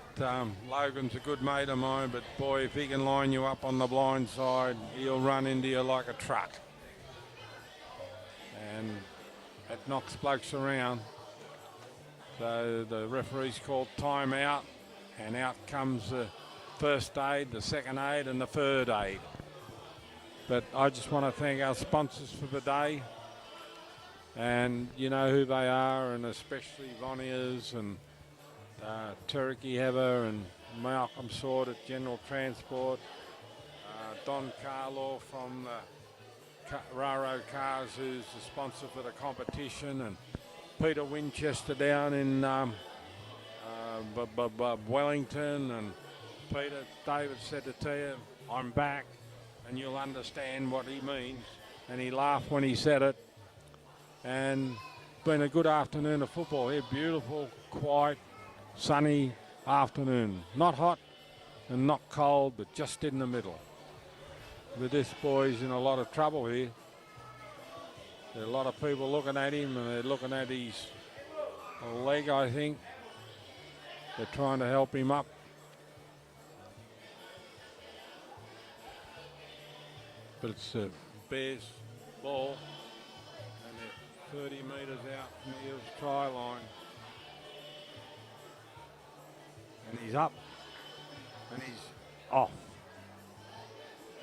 Logan's a good mate of mine, but boy, if he can line you up on the blind side, he'll run into you like a truck. And it knocks blokes around. So the referee's called time out, and out comes the first aid, the second aid, and the third aid. But I just want to thank our sponsors for the day. And you know who they are, and especially Vonniers and Turkey Heather and Malcolm Sword at General Transport. Don Carlo from the Raro Cars, who's the sponsor for the competition, and Peter Winchester down in Wellington. And Peter, David said to tell you, I'm back, and you'll understand what he means. And he laughed when he said it. And been a good afternoon of football here. Beautiful, quiet, sunny afternoon. Not hot and not cold, but just in the middle. But this boy's in a lot of trouble here. There are a lot of people looking at him, and they're looking at his leg, I think. They're trying to help him up. But it's a Bears ball, and they're 30 metres out from the Eels try line. And he's up, and he's off.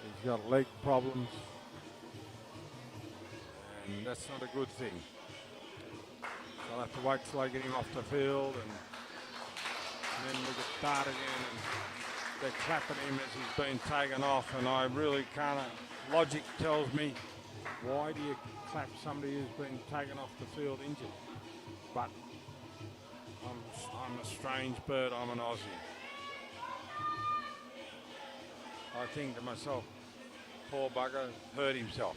He's got leg problems, and that's not a good thing. So I'll have to wait till I get him off the field, and then we can start again. And they're clapping him as he's being taken off, and I really can't. Logic tells me, why do you clap somebody who's been taken off the field injured? But I'm a strange bird, I'm an Aussie. I think to myself, poor bugger, hurt himself.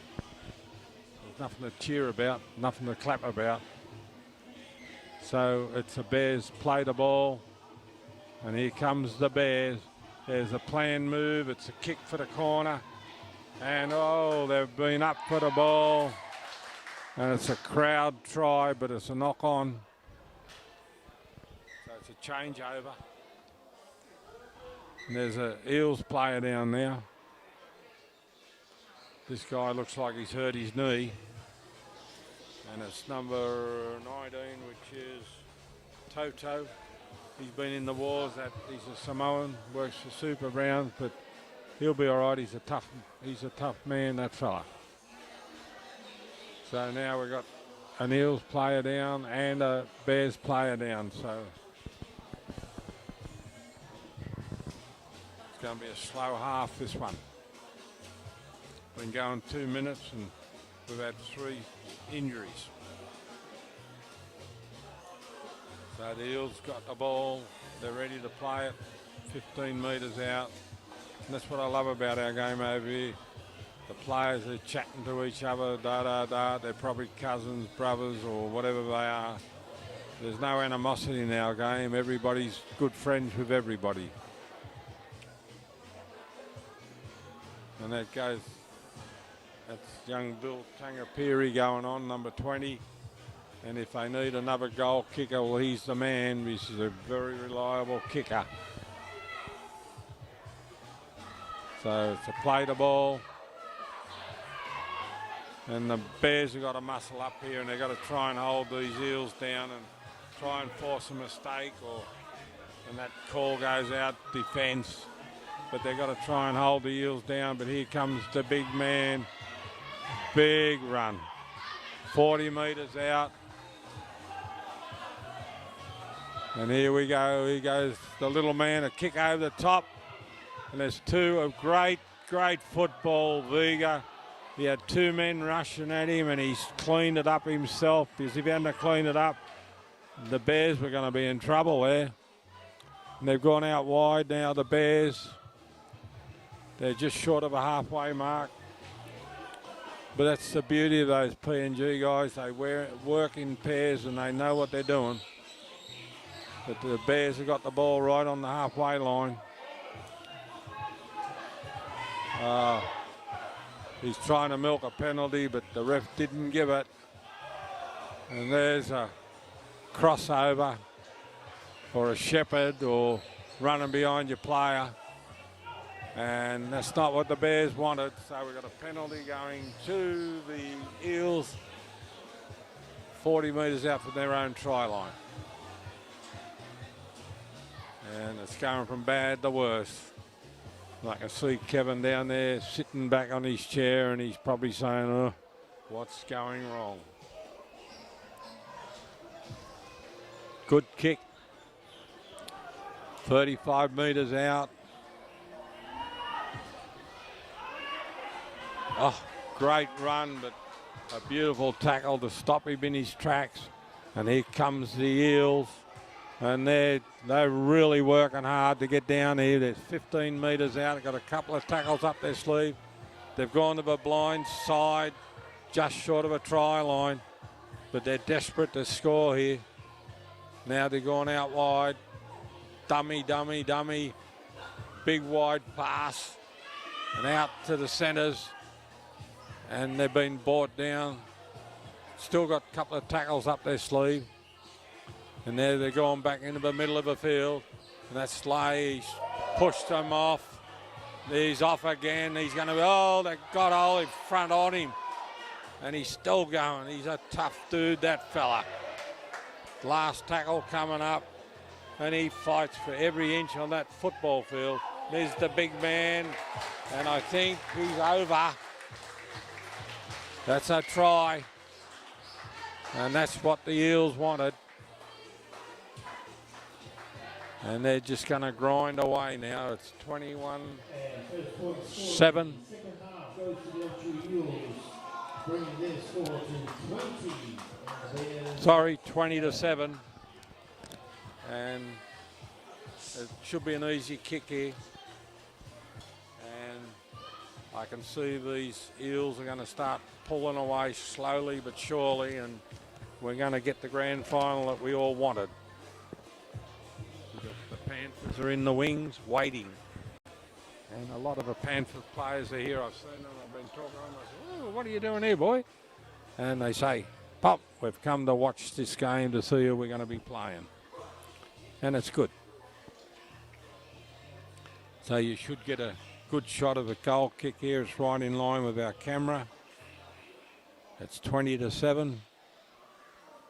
There's nothing to cheer about, nothing to clap about. So it's the Bears play the ball, and here comes the Bears. There's a planned move, it's a kick for the corner. And oh, they've been up for the ball. And it's a crowd try, but it's a knock-on. So it's a changeover. And there's a Eels player down there. This guy looks like he's hurt his knee. And it's number 19, which is Toto. He's been in the wars. He's a Samoan, works for Super Browns, but he'll be all right. He's a tough man, that fella. So now we've got an Eels player down and a Bears player down. So it's going to be a slow half, this one. Been going 2 minutes and we've had 3 injuries. So the Eels got the ball. They're ready to play it 15 metres out. And that's what I love about our game over here. The players are chatting to each other, da-da-da. They're probably cousins, brothers, or whatever they are. There's no animosity in our game. Everybody's good friends with everybody. And that's young Bill Tangapiri going on, number 20. And if they need another goal kicker, well, he's the man. He's a very reliable kicker. So it's a play the ball. And the Bears have got to muscle up here, and they've got to try and hold these Eels down and try and force a mistake, and that call goes out defence. But they've got to try and hold the Eels down. But here comes the big man. Big run. 40 metres out. And here we go. Here goes the little man, a kick over the top. And there's 2 of great football, Vega. He had 2 men rushing at him, and he's cleaned it up himself, because if he hadn't cleaned it up, the Bears were going to be in trouble there. And they've gone out wide now, the Bears. They're just short of a halfway mark. But that's the beauty of those PNG guys. They work in pairs and they know what they're doing. But the Bears have got the ball right on the halfway line. He's trying to milk a penalty, but the ref didn't give it. And there's a crossover or a shepherd or running behind your player. And that's not what the Bears wanted. So we've got a penalty going to the Eels, 40 metres out from their own try line. And it's going from bad to worse. I can see Kevin down there sitting back on his chair, and he's probably saying, oh, what's going wrong? Good kick. 35 metres out. Oh, great run, but a beautiful tackle to stop him in his tracks. And here comes the Eels. And they're really working hard to get down here. They're 15 metres out. They've got a couple of tackles up their sleeve. They've gone to the blind side, just short of a try line. But they're desperate to score here. Now they're going out wide. Dummy. Big wide pass. And out to the centres. And they've been brought down. Still got a couple of tackles up their sleeve. And there they're going back into the middle of the field. And that's Slay. He's pushed them off. He's off again. He's going to be, oh, they got all in front on him. And he's still going. He's a tough dude, that fella. Last tackle coming up. And he fights for every inch on that football field. There's the big man. And I think he's over. That's a try. And that's what the Eels wanted. And they're just going to grind away now. It's 21-7. Second half goes to the Avatiu Eels, bringing their score to 20. Sorry, 20-7. And it should be an easy kick here. And I can see these Eels are going to start pulling away slowly but surely, and we're going to get the grand final that we all wanted. The Panthers are in the wings waiting. And a lot of the Panthers players are here. I've seen them. I've been talking to them. I said, oh, what are you doing here, boy? and they say, Pop, we've come to watch this game to see who we're going to be playing. And it's good. So you should get a good shot of a goal kick here. It's right in line with our camera. It's 20-7.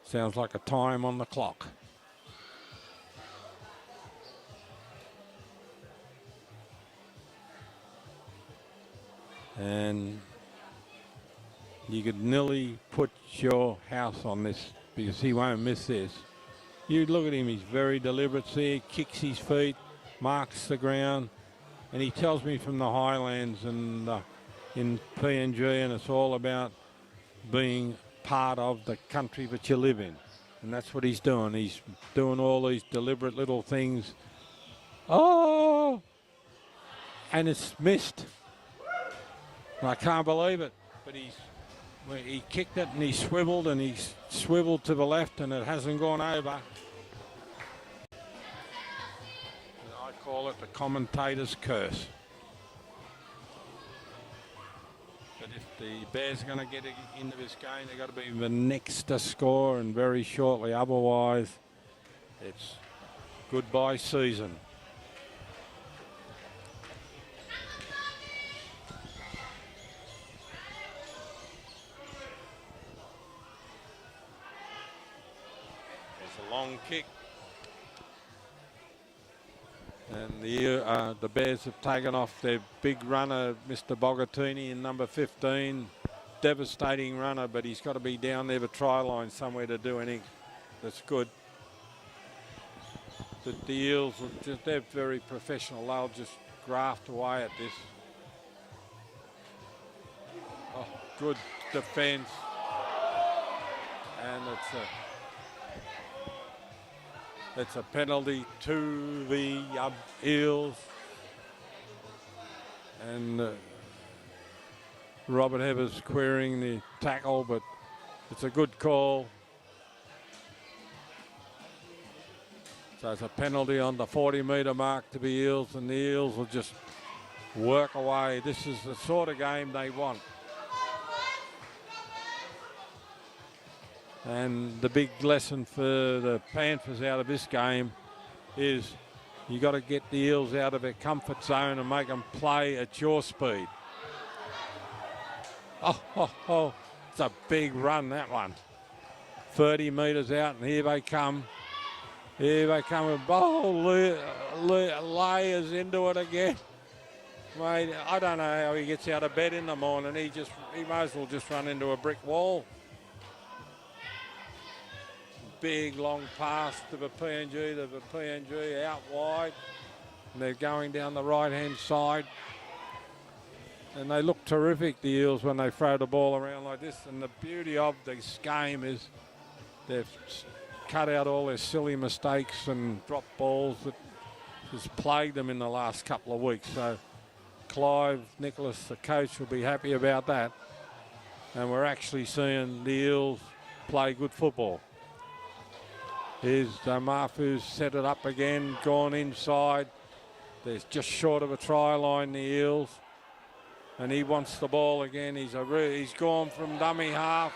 Sounds like a time on the clock. And you could nearly put your house on this because he won't miss this. You look at him, he's very deliberate. See, he kicks his feet, marks the ground, and he tells me from the Highlands and in PNG, and it's all about being part of the country that you live in. And that's what he's doing. He's doing all these deliberate little things. Oh! And it's missed. I can't believe it. But he kicked it and he swiveled to the left and it hasn't gone over. I call it the commentator's curse. But if the Bears are going to get into this game, they've got to be the next to score and very shortly. Otherwise, it's goodbye season. There's a long kick. And the Bears have taken off their big runner, Mr. Bogatini, in number 15. Devastating runner, but he's got to be down there the try line somewhere to do anything that's good. The Eels, they're very professional. They'll just graft away at this. Oh, good defence. And it's a penalty to the Eels. And Robert Heber's querying the tackle, but it's a good call. So it's a penalty on the 40-metre mark to the Eels, and the Eels will just work away. This is the sort of game they want. And the big lesson for the Panthers out of this game is you got to get the Eels out of their comfort zone and make them play at your speed. Oh, it's a big run, that one. 30 metres out, and here they come. Here they come, and layers into it again. Mate, I don't know how he gets out of bed in the morning. He might as well just run into a brick wall. Big long pass to the PNG out wide. And they're going down the right-hand side. And they look terrific, the Eels, when they throw the ball around like this. And the beauty of this game is they've cut out all their silly mistakes and drop balls that has plagued them in the last couple of weeks. So Clive Nicholas, the coach, will be happy about that. And we're actually seeing the Eels play good football. Here's Mafu's set it up again, gone inside. There's just short of a try line, the Eels. And he wants the ball again. He's gone from dummy half,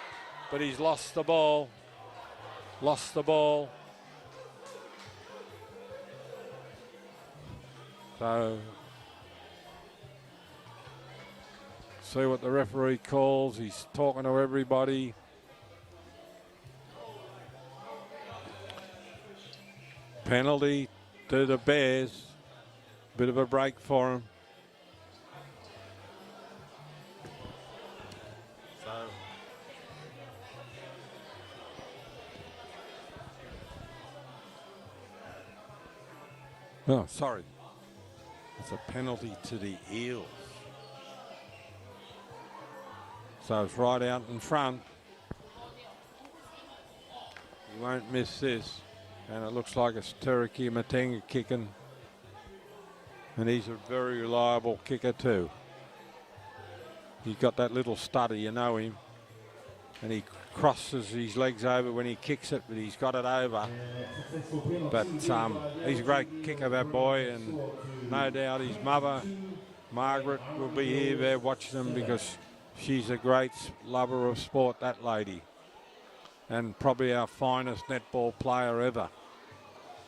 but he's lost the ball. Lost the ball. So, see what the referee calls. He's talking to everybody. Penalty to the Bears. Bit of a break for him. Oh, sorry. It's a penalty to the Eels. So it's right out in front. He won't miss this. And it looks like it's Tereki Matenga kicking. And he's a very reliable kicker too. He's got that little stutter, you know him. And he crosses his legs over when he kicks it, but he's got it over. But he's a great kicker, that boy, and no doubt his mother, Margaret, will be here there watching him because She's a great lover of sport, that lady. And probably our finest netball player ever.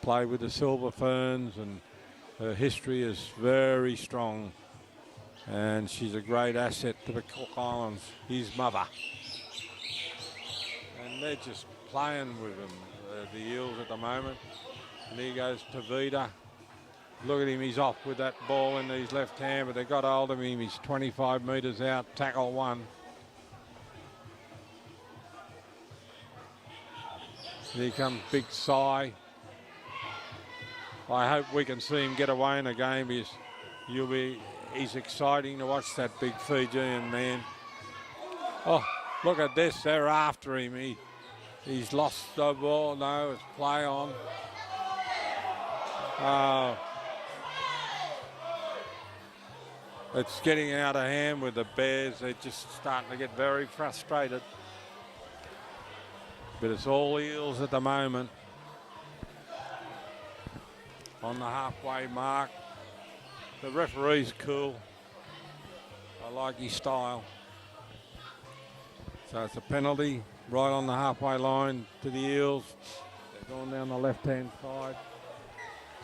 Played with the Silver Ferns, and her history is very strong. And she's a great asset to the Cook Islands, his mother. And they're just playing with them, the Eels at the moment. And here goes Tavita. Look at him, he's off with that ball in his left hand, but they got hold of him. He's 25 metres out, tackle one. Here comes Big Sai. I hope we can see him get away in a game. He's exciting to watch, that big Fijian man. Oh, look at this, they're after him. He's lost the ball. No, it's play on. Oh. It's getting out of hand with the Bears. They're just starting to get very frustrated. But it's all Eels at the moment. On the halfway mark. The referee's cool. I like his style. So it's a penalty right on the halfway line to the Eels. They're going down the left-hand side.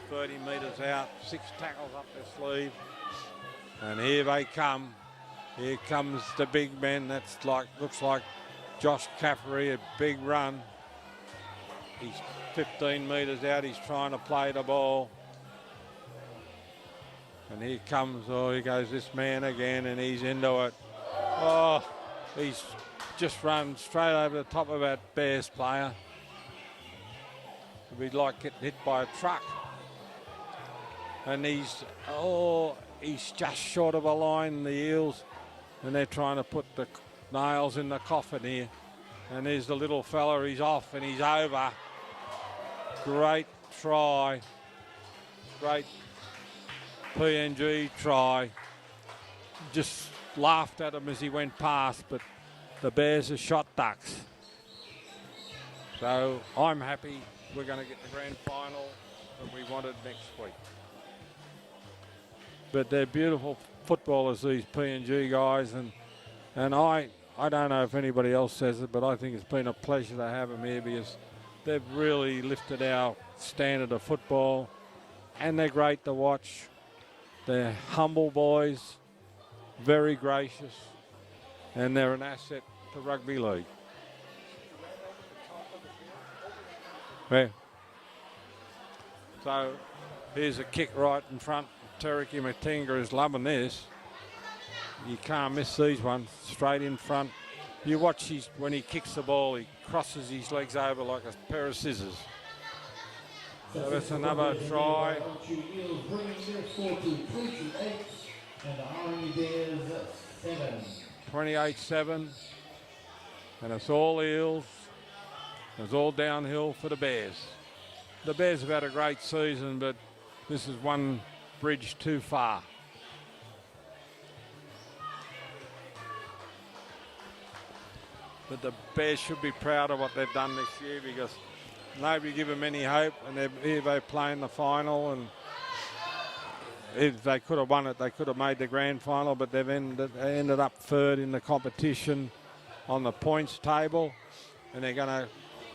30 metres out, 6 tackles up their sleeve. And here they come. Here comes the big man. That's looks like Josh Caffery, a big run. He's 15 metres out. He's trying to play the ball. And here goes this man again, and he's into it. Oh, he's just run straight over the top of that Bears player. It'd be like getting hit by a truck. And he's just short of a line, the Eels, and they're trying to put the nails in the coffin here. And there's the little fella, he's off and he's over. Great try. Great PNG try. Just laughed at him as he went past, but the Bears are shot ducks. So I'm happy we're going to get the grand final that we wanted next week. But they're beautiful footballers, these PNG guys, and I don't know if anybody else says it, but I think it's been a pleasure to have them here because they've really lifted our standard of football, and they're great to watch. They're humble boys, very gracious, and they're an asset to rugby league. Yeah. So here's a kick right in front. Tereki Matinga is loving this. You can't miss these ones. Straight in front. You watch when he kicks the ball, he crosses his legs over like a pair of scissors. So that's another try. Avatiu Eels bringing their score to 28, and the Arorangi Bears 7. 28-7. And it's all Eels. It's all downhill for the Bears. The Bears have had a great season, but this is one bridge too far. But the Bears should be proud of what they've done this year because nobody give them any hope, and they're playing the final, and if they could have won it, they could have made the grand final, but they've ended up third in the competition on the points table, and they're going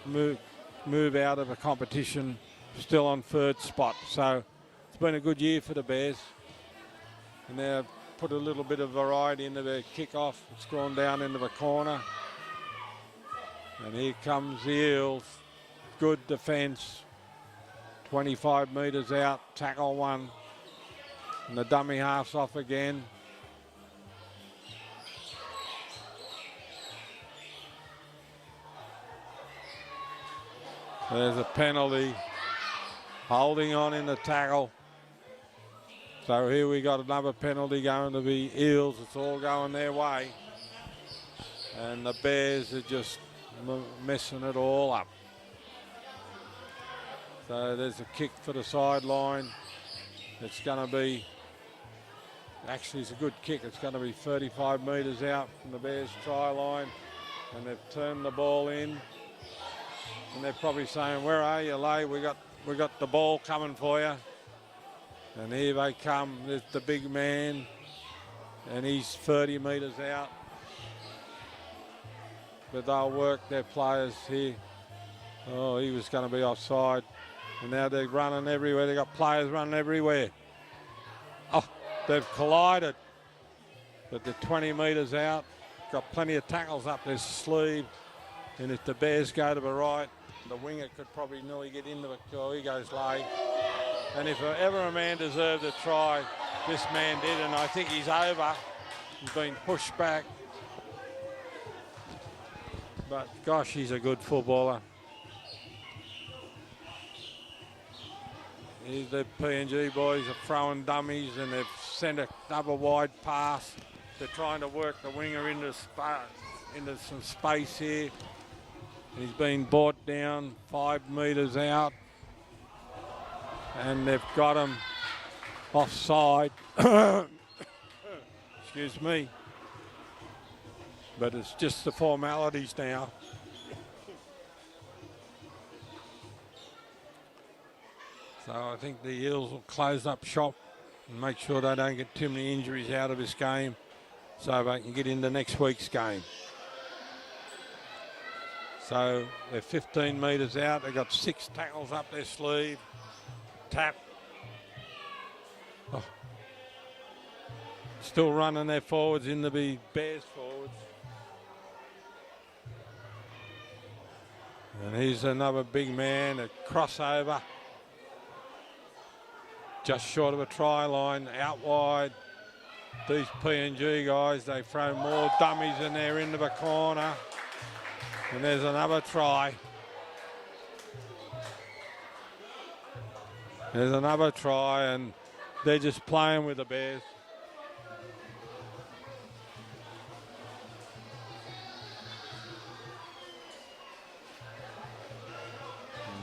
to move out of the competition still on third spot. So it's been a good year for the Bears, and they've put a little bit of variety into their kick-off. It's gone down into the corner. And here comes the Eels. Good defence. 25 metres out, tackle one. And the dummy half's off again. There's a penalty. Holding on in the tackle. So here we got another penalty going to be Eels. It's all going their way. And the Bears are just messing it all up. So there's a kick for the sideline. It's going to be, actually it's a good kick. It's going to be 35 metres out from the Bears try line. And they've turned the ball in. And they're probably saying, where are you, Lay? We got the ball coming for you. And here they come. There's the big man. And he's 30 metres out. but they'll work their players here. Oh, he was going to be offside. And now they're running everywhere. They've got players running everywhere. Oh, they've collided. But they're 20 metres out. Got plenty of tackles up their sleeve. And if the Bears go to the right, the winger could probably nearly get into it. Oh, he goes late. And if ever a man deserved a try, this man did. And I think he's over. He's been pushed back. But gosh, he's a good footballer. Here's the PNG boys are throwing dummies, and they've sent another wide pass. They're trying to work the winger into some space here. He's been brought down 5 metres out, and they've got him offside. Excuse me. But it's just the formalities now. So I think the Eels will close up shop and make sure they don't get too many injuries out of this game so they can get into next week's game. So they're 15 metres out. They've got 6 tackles up their sleeve. Tap. Oh. Still running their forwards in the Bears forwards. And here's another big man, a crossover. Just short of a try line, out wide. These PNG guys, they throw more dummies in there into the corner. And there's another try. There's another try, and they're just playing with the Bears.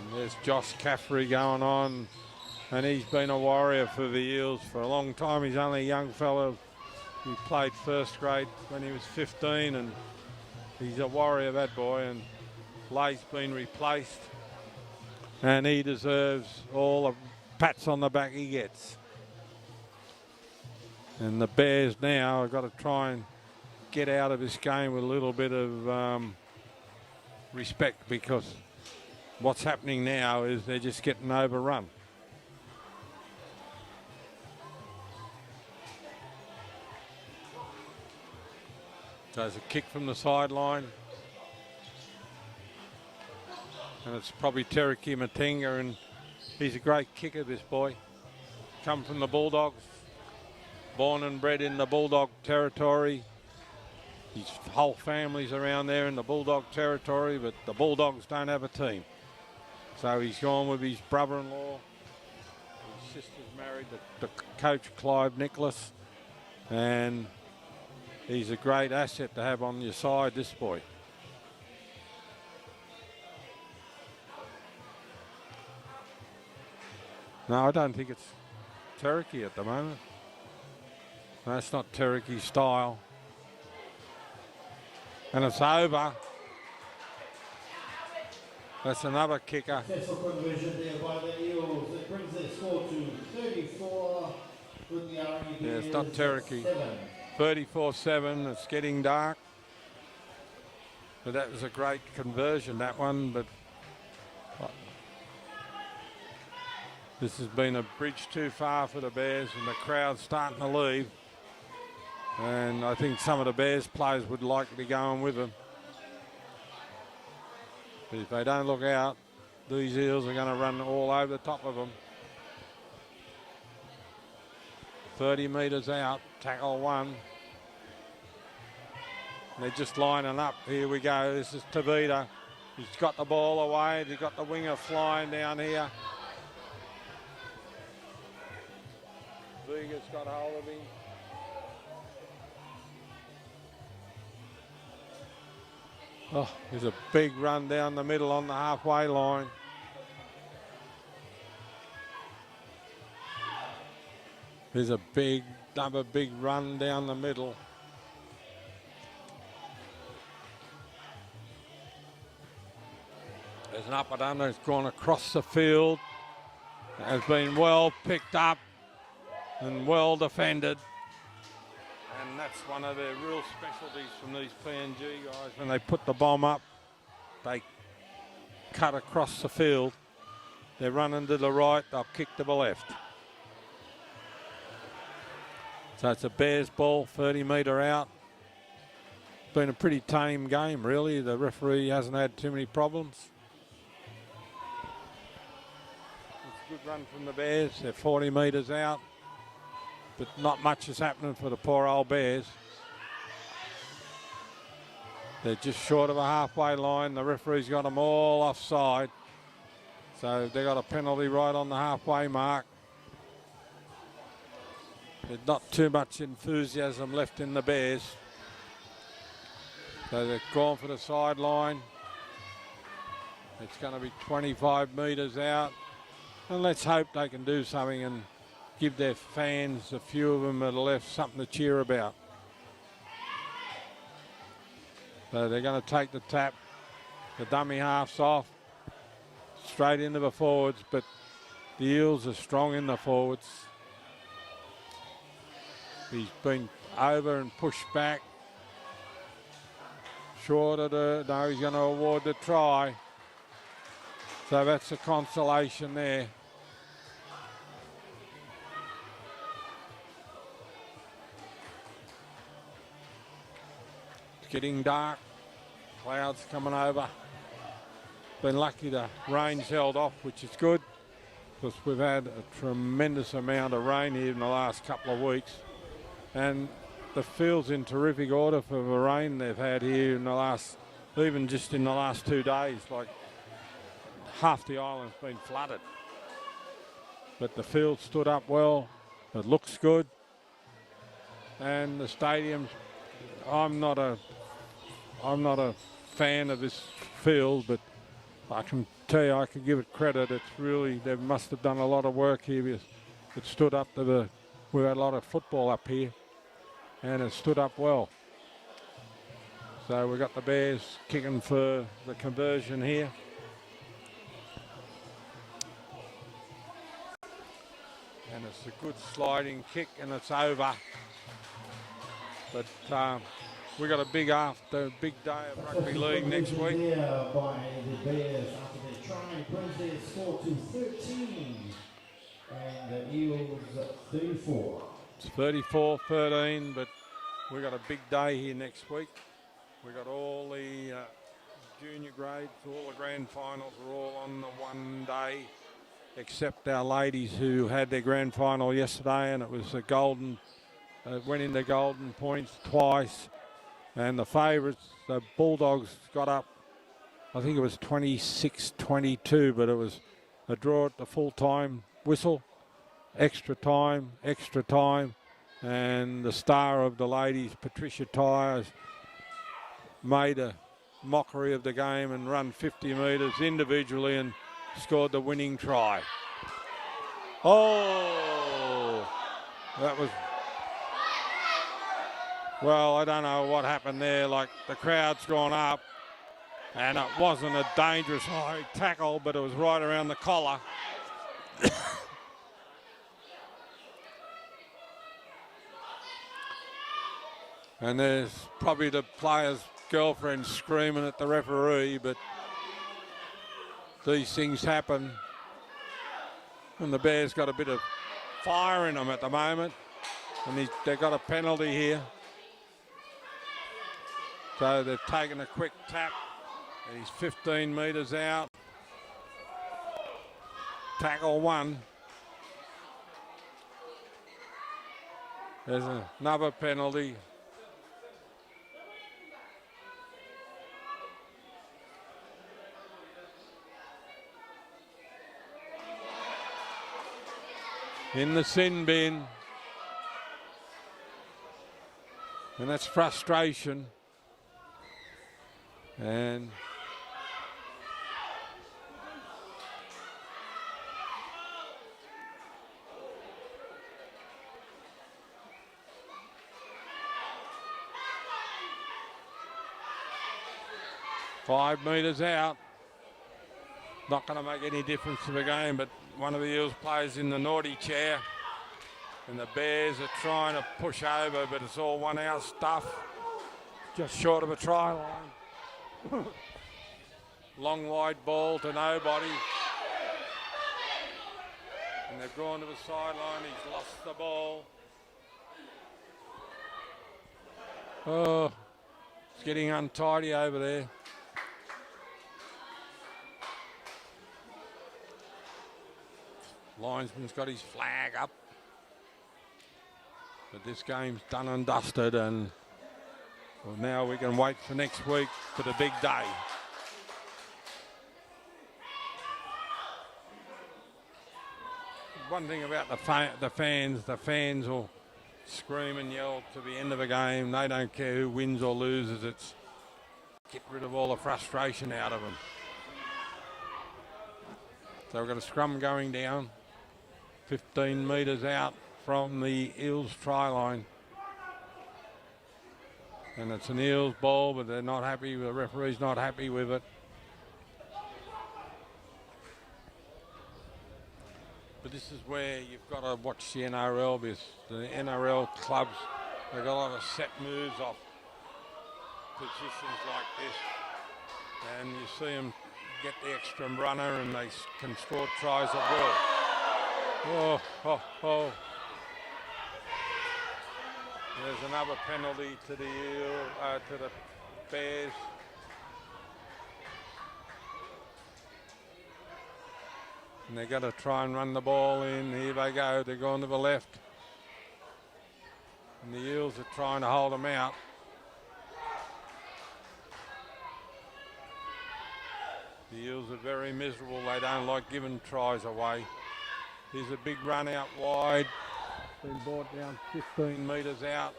And there's Josh Caffrey going on. And he's been a warrior for the Eels for a long time. He's only a young fellow. He played first grade when he was 15, and he's a warrior, that boy. And Lay's been replaced, and he deserves all the pats on the back he gets. And the Bears now have got to try and get out of this game with a little bit of respect, because what's happening now is they're just getting overrun. So there's a kick from the sideline. And it's probably Tereki Matenga, and he's a great kicker, this boy. Come from the Bulldogs. Born and bred in the Bulldog territory. His whole family's around there in the Bulldog territory, but the Bulldogs don't have a team. So he's gone with his brother-in-law. His sister's married to coach Clive Nicholas. And he's a great asset to have on your side, this boy. No, I don't think it's Tereki at the moment. No, it's not Tereki style. And it's over. That's another kicker. Successful conversion there by the Eels. It brings their score to 34 with the Arorangi. Yeah, it's not Tereki. 34-7, it's getting dark. But that was a great conversion, that one. But this has been a bridge too far for the Bears, and the crowd's starting to leave. And I think some of the Bears players would like to be going with them. But if they don't look out, these Eels are going to run all over the top of them. 30 metres out, tackle one. They're just lining up. Here we go. This is Tavita. He's got the ball away. He's got the winger flying down here. Viga's got hold of him. Oh, there's a big run down the middle on the halfway line. There's a another big run down the middle. There's an up and under. It's gone across the field. It has been well picked up and well defended. And that's That's one of their real specialties from these PNG guys. When they put the bomb up, they cut across the field. They're running to the right, they'll kick to the left. So it's a Bears ball, 30 metre out. Been a pretty tame game, really. The referee hasn't had too many problems. It's a good run from the Bears. They're 40 metres out, but not much is happening for the poor old Bears. They're just short of a halfway line. The referee's got them all offside. So they got a penalty right on the halfway mark. There's not too much enthusiasm left in the Bears. So they're gone for the sideline. It's going to be 25 metres out. And let's hope they can do something and give their fans, a few of them that are left, something to cheer about. So they're going to take the tap. The dummy half's off. Straight into the forwards, but the Eels are strong in the forwards. He's been over and pushed back. Short of the, no, he's going to award the try. So that's a consolation there. It's getting dark. Clouds coming over. Been lucky the rain's held off, which is good, because we've had a tremendous amount of rain here in the last couple of weeks. And the field's in terrific order for the rain they've had here in the last, even just in the last 2 days. Like half the island's been flooded. But the field stood up well. It looks good. And the stadium, I'm not a fan of this field, but I can tell you, I can give it credit. It's really, they must have done a lot of work here. It stood up to the, we had a lot of football up here, and it stood up well. So we've got the Bears kicking for the conversion here. And it's a good sliding kick, and it's over. But we got a big day of rugby league next week. There by the Bears after their try brings their score to 13, and the Eels 34. It's 34-13, but we got a big day here next week. We got all the junior grades, all the grand finals are all on the one day, except our ladies who had their grand final yesterday, and it was a golden. Went into golden points twice. And the favourites, the Bulldogs, got up, I think it was 26-22, but it was a draw at the full-time whistle, extra time, and the star of the ladies, Patricia Tyres, made a mockery of the game and run 50 metres individually and scored the winning try. Oh, that was... Well, I don't know what happened there. Like, the crowd's gone up, and it wasn't a dangerous high tackle, but it was right around the collar. And there's probably the player's girlfriend screaming at the referee, but these things happen. And the Bears got a bit of fire in them at the moment, and they've got a penalty here. So they've taken a quick tap, and he's 15 metres out. Tackle one. There's another penalty. In the sin bin. And that's frustration. And $5 meters out. Not going to make any difference to the game, but one of the Eels players in the naughty chair. And the Bears are trying to push over, but it's all 1 hour stuff. Just short of a try line. Long wide ball to nobody. And they've gone to the sideline. He's lost the ball. Oh, it's getting untidy over there. Linesman's got his flag up. But this game's done and dusted, and well, now we can wait for next week for the big day. One thing about the fans will scream and yell to the end of a game. They don't care who wins or loses. It's get rid of all the frustration out of them. So we've got a scrum going down, 15 metres out from the Eels try line. And it's an Eels ball, but they're not happy. The referee's not happy with it. But this is where you've got to watch the NRL, because the NRL clubs, they've got a lot of set moves off positions like this. And you see them get the extra runner and they can score tries at will. Oh, oh, oh. There's another penalty to the Bears. And they've got to try and run the ball in. Here they go. They're going to the left. And the Eels are trying to hold them out. The Eels are very miserable. They don't like giving tries away. Here's a big run out wide. Been brought down 15 metres out.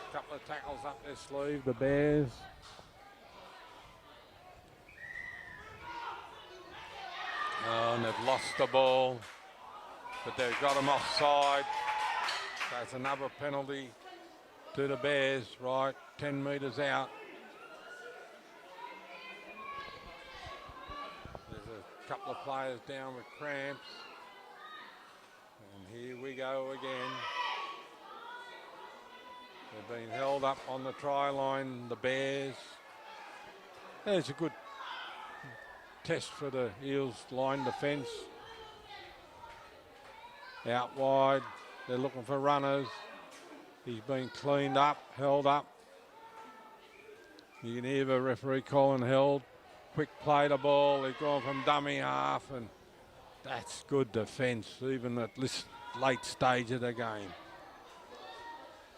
A couple of tackles up their sleeve, the Bears. Oh, and they've lost the ball, but they've got them offside. That's another penalty to the Bears, right, 10 metres out. There's a couple of players down with cramps. And here we go again. They've been held up on the try line, the Bears. There's a good test for the Eels line defence. Out wide, they're looking for runners. He's been cleaned up, held up. You can hear the referee calling held. Quick play the ball, they've gone from dummy half, and that's good defence, even at this late stage of the game.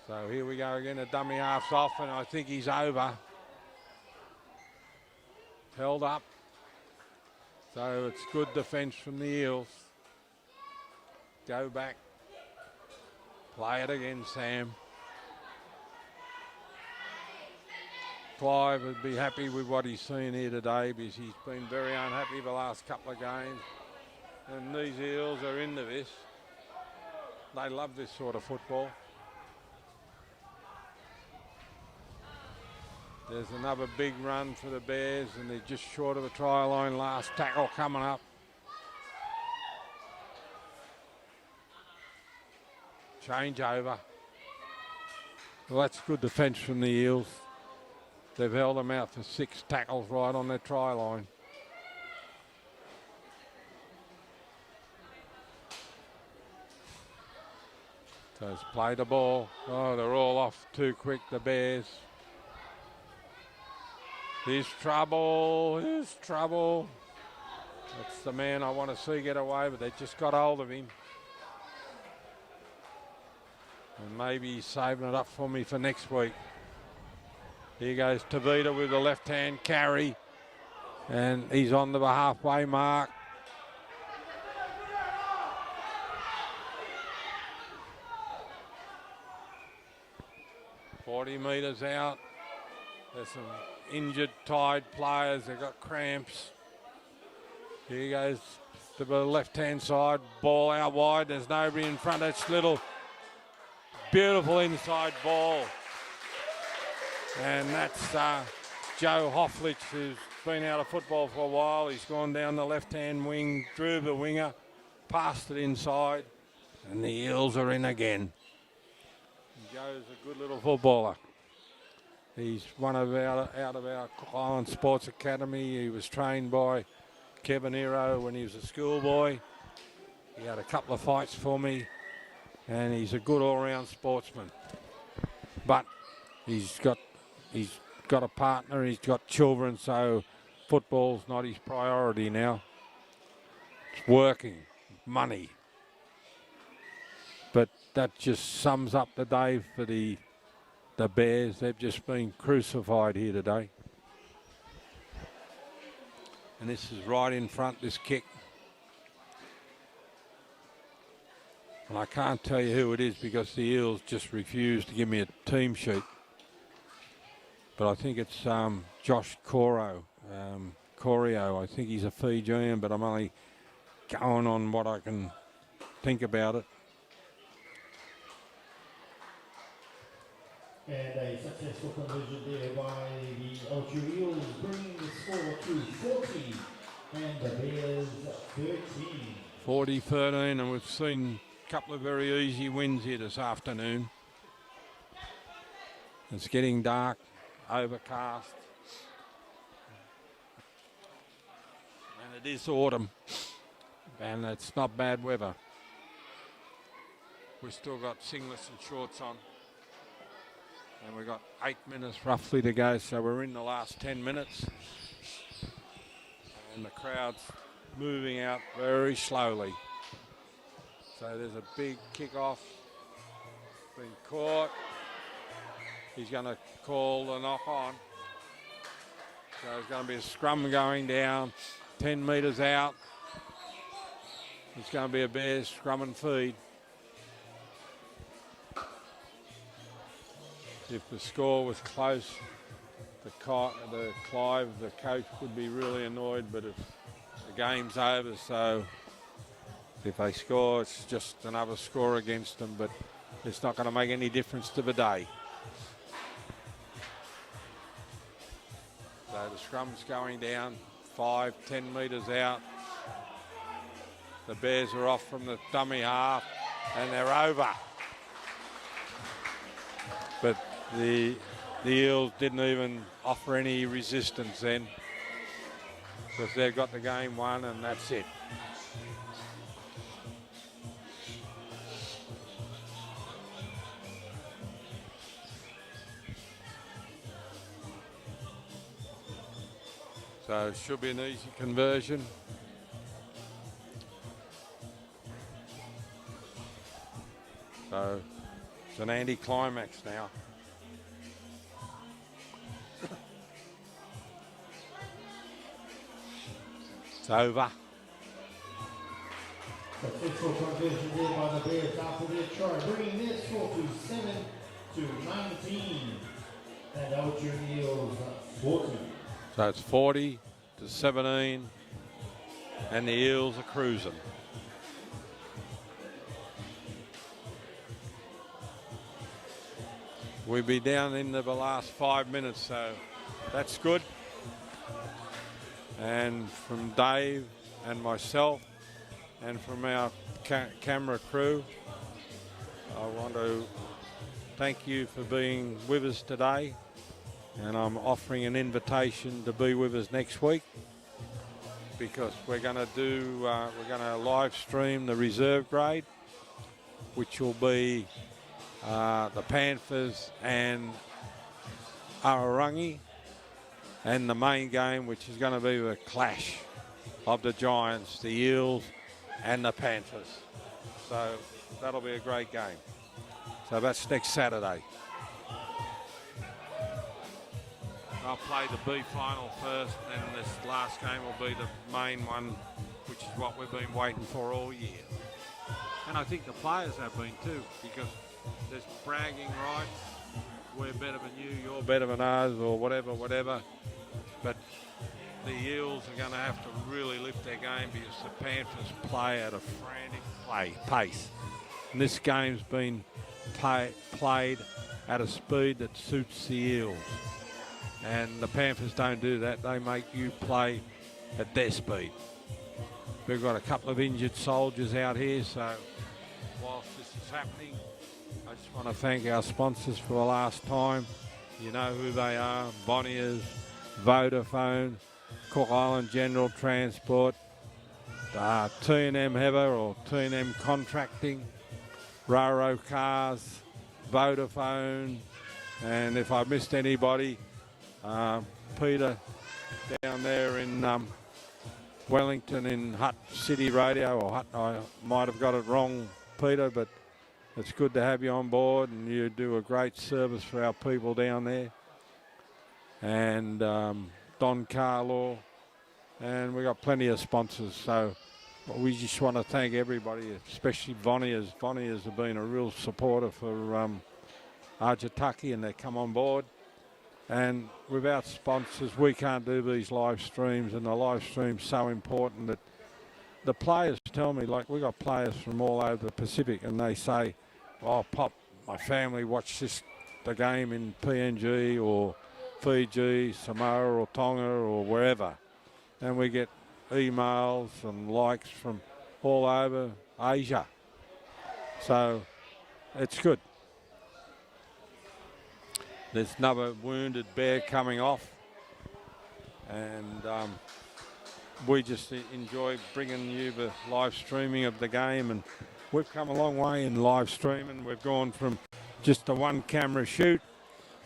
So here we go again, the dummy half's off, and I think he's over. Held up. So it's good defence from the Eels. Go back. Play it again, Sam. Clive would be happy with what he's seen here today, because he's been very unhappy the last couple of games. And these Eels are into this. They love this sort of football. There's another big run for the Bears, and they're just short of the try line. Last tackle coming up. Change over. Well, that's good defence from the Eels. They've held them out for 6 tackles right on their try line. So it's play the ball. Oh, they're all off too quick, the Bears. Here's trouble, here's trouble. That's the man I want to see get away, but they just got hold of him. And maybe he's saving it up for me for next week. Here goes Tavita with the left-hand carry. And he's on the halfway mark. "40 metres out. There's some injured, tired players. They've got cramps. Here he goes to the left-hand side. Ball out wide. There's nobody in front. It's little beautiful inside ball. And that's Joe Hofflich, who's been out of football for a while. He's gone down the left-hand wing, drew the winger, passed it inside. And the Eels are in again. Joe's a good little footballer. He's one of out of our Cook Island Sports Academy. He was trained by Kevin Hero when he was a schoolboy. He had a couple of fights for me, and he's a good all-round sportsman. But he's got a partner, he's got children, so football's not his priority now. It's working, money. But that just sums up the day for the Bears. They've just been crucified here today. And this is right in front, this kick. And I can't tell you who it is because the Eels just refused to give me a team sheet. But I think it's Josh Corio. I think he's a Fijian, but I'm only going on what I can think about it. And a successful conversion there by the Avatiu Eels, bringing the score to 40 and the Bears 13. 40-13, and we've seen a couple of very easy wins here this afternoon. It's getting dark, overcast, and it is autumn, and it's not bad weather. We've still got singlets and shorts on. And we've got 8 minutes roughly to go, so we're in the last 10 minutes. And the crowd's moving out very slowly. So there's a big kick-off. Been caught. He's going to call the knock on. So there's going to be a scrum going down, 10 metres out. It's going to be a Bears scrum and feed. If the score was close, Clive, the coach, would be really annoyed, but if the game's over, so if they score, it's just another score against them, but it's not going to make any difference to the day. So the scrum's going down, 5-10 metres out. The Bears are off from the dummy half, and they're over. But the Eels didn't even offer any resistance then, because they've got the game won, and that's it. So it should be an easy conversion. So it's an anticlimax now. It's over. Successful conversion there by the Bears after their try, bringing their score to 7-19. And Avatiu Eels 40. So it's 40-17, and the Eels are cruising. We'll be down into the last 5 minutes, so that's good. And from Dave and myself and from our camera crew, I want to thank you for being with us today. And I'm offering an invitation to be with us next week, because we're going to live stream the reserve grade, which will be the Panthers and Arorangi, and the main game, which is going to be the clash of the Giants, the Eels and the Panthers. So that'll be a great game. So that's next Saturday. I'll play the B final first, and this last game will be the main one, which is what we've been waiting for all year. And I think the players have been too, because there's bragging rights. We're better than you, you're better than us, or whatever. But the Eels are going to have to really lift their game, because the Panthers play at a frantic pace. And this game's been played at a speed that suits the Eels. And the Panthers don't do that. They make you play at their speed. We've got a couple of injured soldiers out here, so whilst is happening. I just want to thank our sponsors for the last time. You know who they are: Bonniers, Vodafone, Cook Island General Transport, T&M Heather or T&M Contracting, Raro Cars, Vodafone, and if I missed anybody, Peter down there in Wellington in Hutt City Radio, or Hutt, I might have got it wrong, Peter, but it's good to have you on board, and you do a great service for our people down there. And Don Carlo, and we got plenty of sponsors, so we just want to thank everybody, especially Bonniers. Bonniers have been a real supporter for Argentaki, and they come on board. And without sponsors, we can't do these live streams, and the live stream's so important that the players tell me, like, we got players from all over the Pacific, and they say, oh, Pop, my family watched the game in PNG or Fiji, Samoa or Tonga or wherever. And we get emails and likes from all over Asia. So it's good. There's another wounded bear coming off, and we just enjoy bringing you the live streaming of the game, and we've come a long way in live streaming. We've gone from just a one camera shoot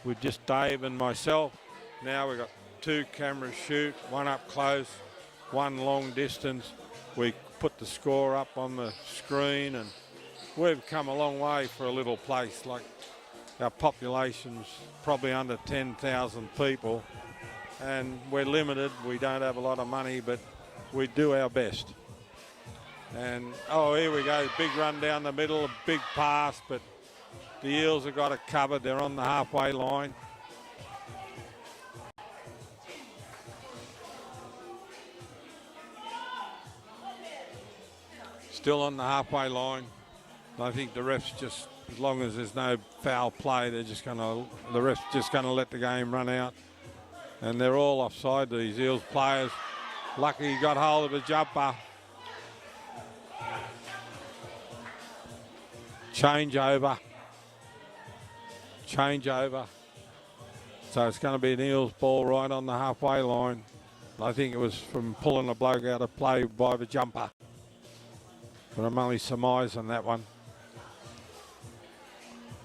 with just Dave and myself. Now we've got 2 camera shoot, one up close, one long distance. We put the score up on the screen, and we've come a long way for a little place. Like, our population's probably under 10,000 people, and we're limited. We don't have a lot of money, but we do our best. And, oh, here we go. Big run down the middle, a big pass, but the Eels have got it covered. They're on the halfway line. Still on the halfway line. I think the refs just, as long as there's no foul play, the refs just going to let the game run out. And they're all offside, these Eels players. Lucky he got hold of a jumper. Change over. So it's going to be an Eels ball right on the halfway line. I think it was from pulling a bloke out of play by the jumper. But I'm only surmising that one.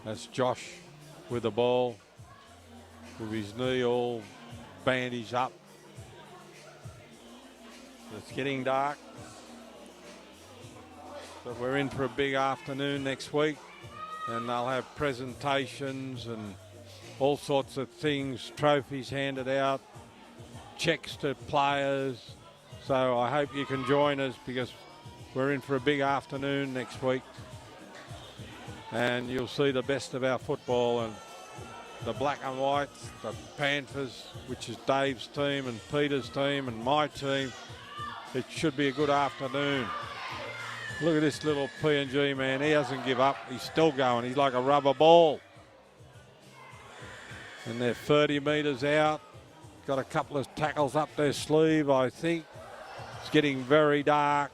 That's Josh with the ball, with his knee all bandaged up. It's getting dark, but we're in for a big afternoon next week, and they'll have presentations and all sorts of things, trophies handed out, checks to players. So I hope you can join us, because we're in for a big afternoon next week. And you'll see the best of our football, and the black and whites, the Panthers, which is Dave's team and Peter's team and my team. It should be a good afternoon. Look at this little PNG man. He doesn't give up. He's still going. He's like a rubber ball. And they're 30 metres out. Got a couple of tackles up their sleeve, I think. It's getting very dark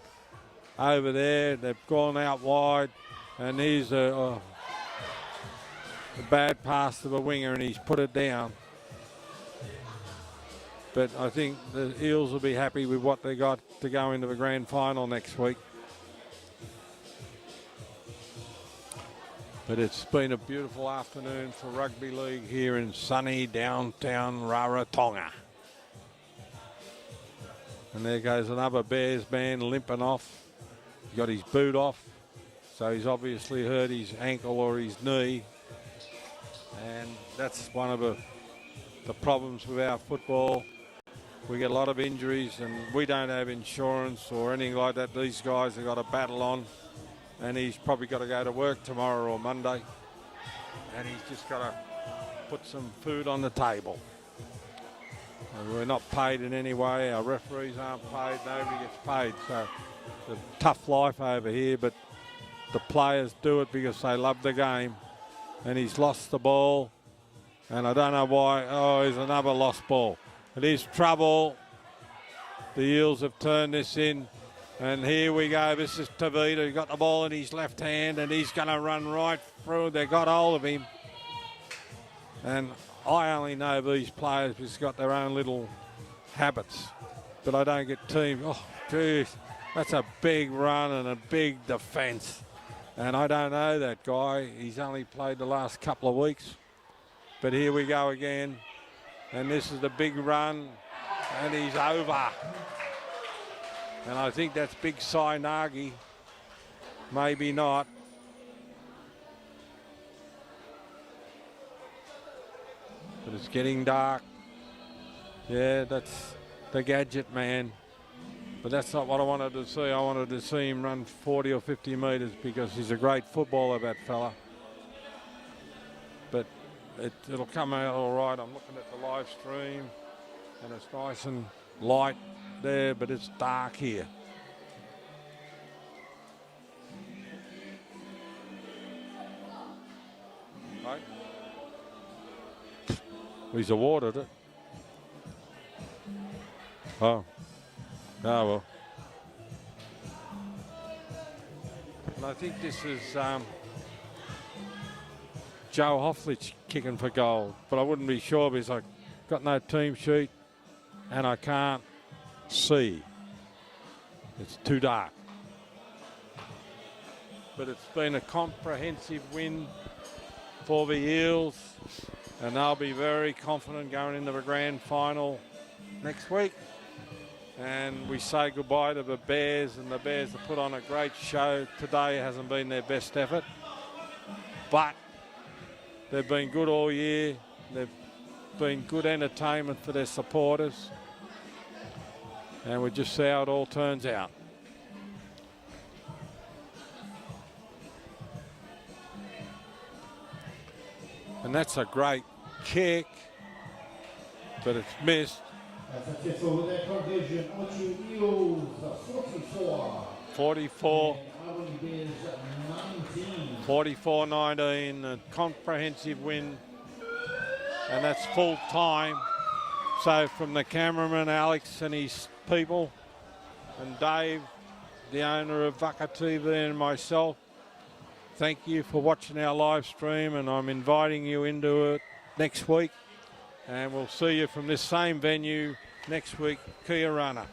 over there. They've gone out wide. And here's a bad pass to the winger, and he's put it down. But I think the Eels will be happy with what they got to go into the grand final next week. But it's been a beautiful afternoon for rugby league here in sunny downtown Rarotonga. And there goes another Bears man limping off. He got his boot off. So he's obviously hurt his ankle or his knee. And that's one of the problems with our football. We get a lot of injuries, and we don't have insurance or anything like that. These guys have got a battle on, and he's probably got to go to work tomorrow or Monday. And he's just got to put some food on the table. And we're not paid in any way. Our referees aren't paid. Nobody gets paid. So it's a tough life over here, but the players do it because they love the game. And he's lost the ball, and I don't know why. Oh, here's another lost ball. It is trouble. The Eels have turned this in. And here we go. This is Tavita. He's got the ball in his left hand and he's going to run right through. They got hold of him. And I only know these players because they've got their own little habits. But I don't get teams. Oh, geez. That's a big run and a big defence. And I don't know that guy. He's only played the last couple of weeks. But here we go again. And this is the big run. And he's over. And I think that's Big Sai Nagi. Maybe not. But it's getting dark. Yeah, that's the gadget man. But that's not what I wanted to see. I wanted to see him run 40 or 50 metres because he's a great footballer, that fella. But it'll come out all right. I'm looking at the live stream and it's nice and light there, but it's dark here. Right. He's awarded it. Oh. Oh, well. And I think this is Joe Hofflich kicking for goal, but I wouldn't be sure because I've got no team sheet and I can't see. It's too dark. But it's been a comprehensive win for the Eels and they'll be very confident going into the grand final next week. And we say goodbye to the Bears, and the Bears have put on a great show. Today hasn't been their best effort, but they've been good all year. They've been good entertainment for their supporters. And we'll just see how it all turns out. And that's a great kick, but it's missed. That's successful with that conversion. Avatiu Eels 44. 44. 44-19, a comprehensive win, and that's full time. So from the cameraman Alex and his people, and Dave, the owner of Vaka TV, and myself, thank you for watching our live stream, and I'm inviting you into it next week, and we'll see you from this same venue next week. Kia rana.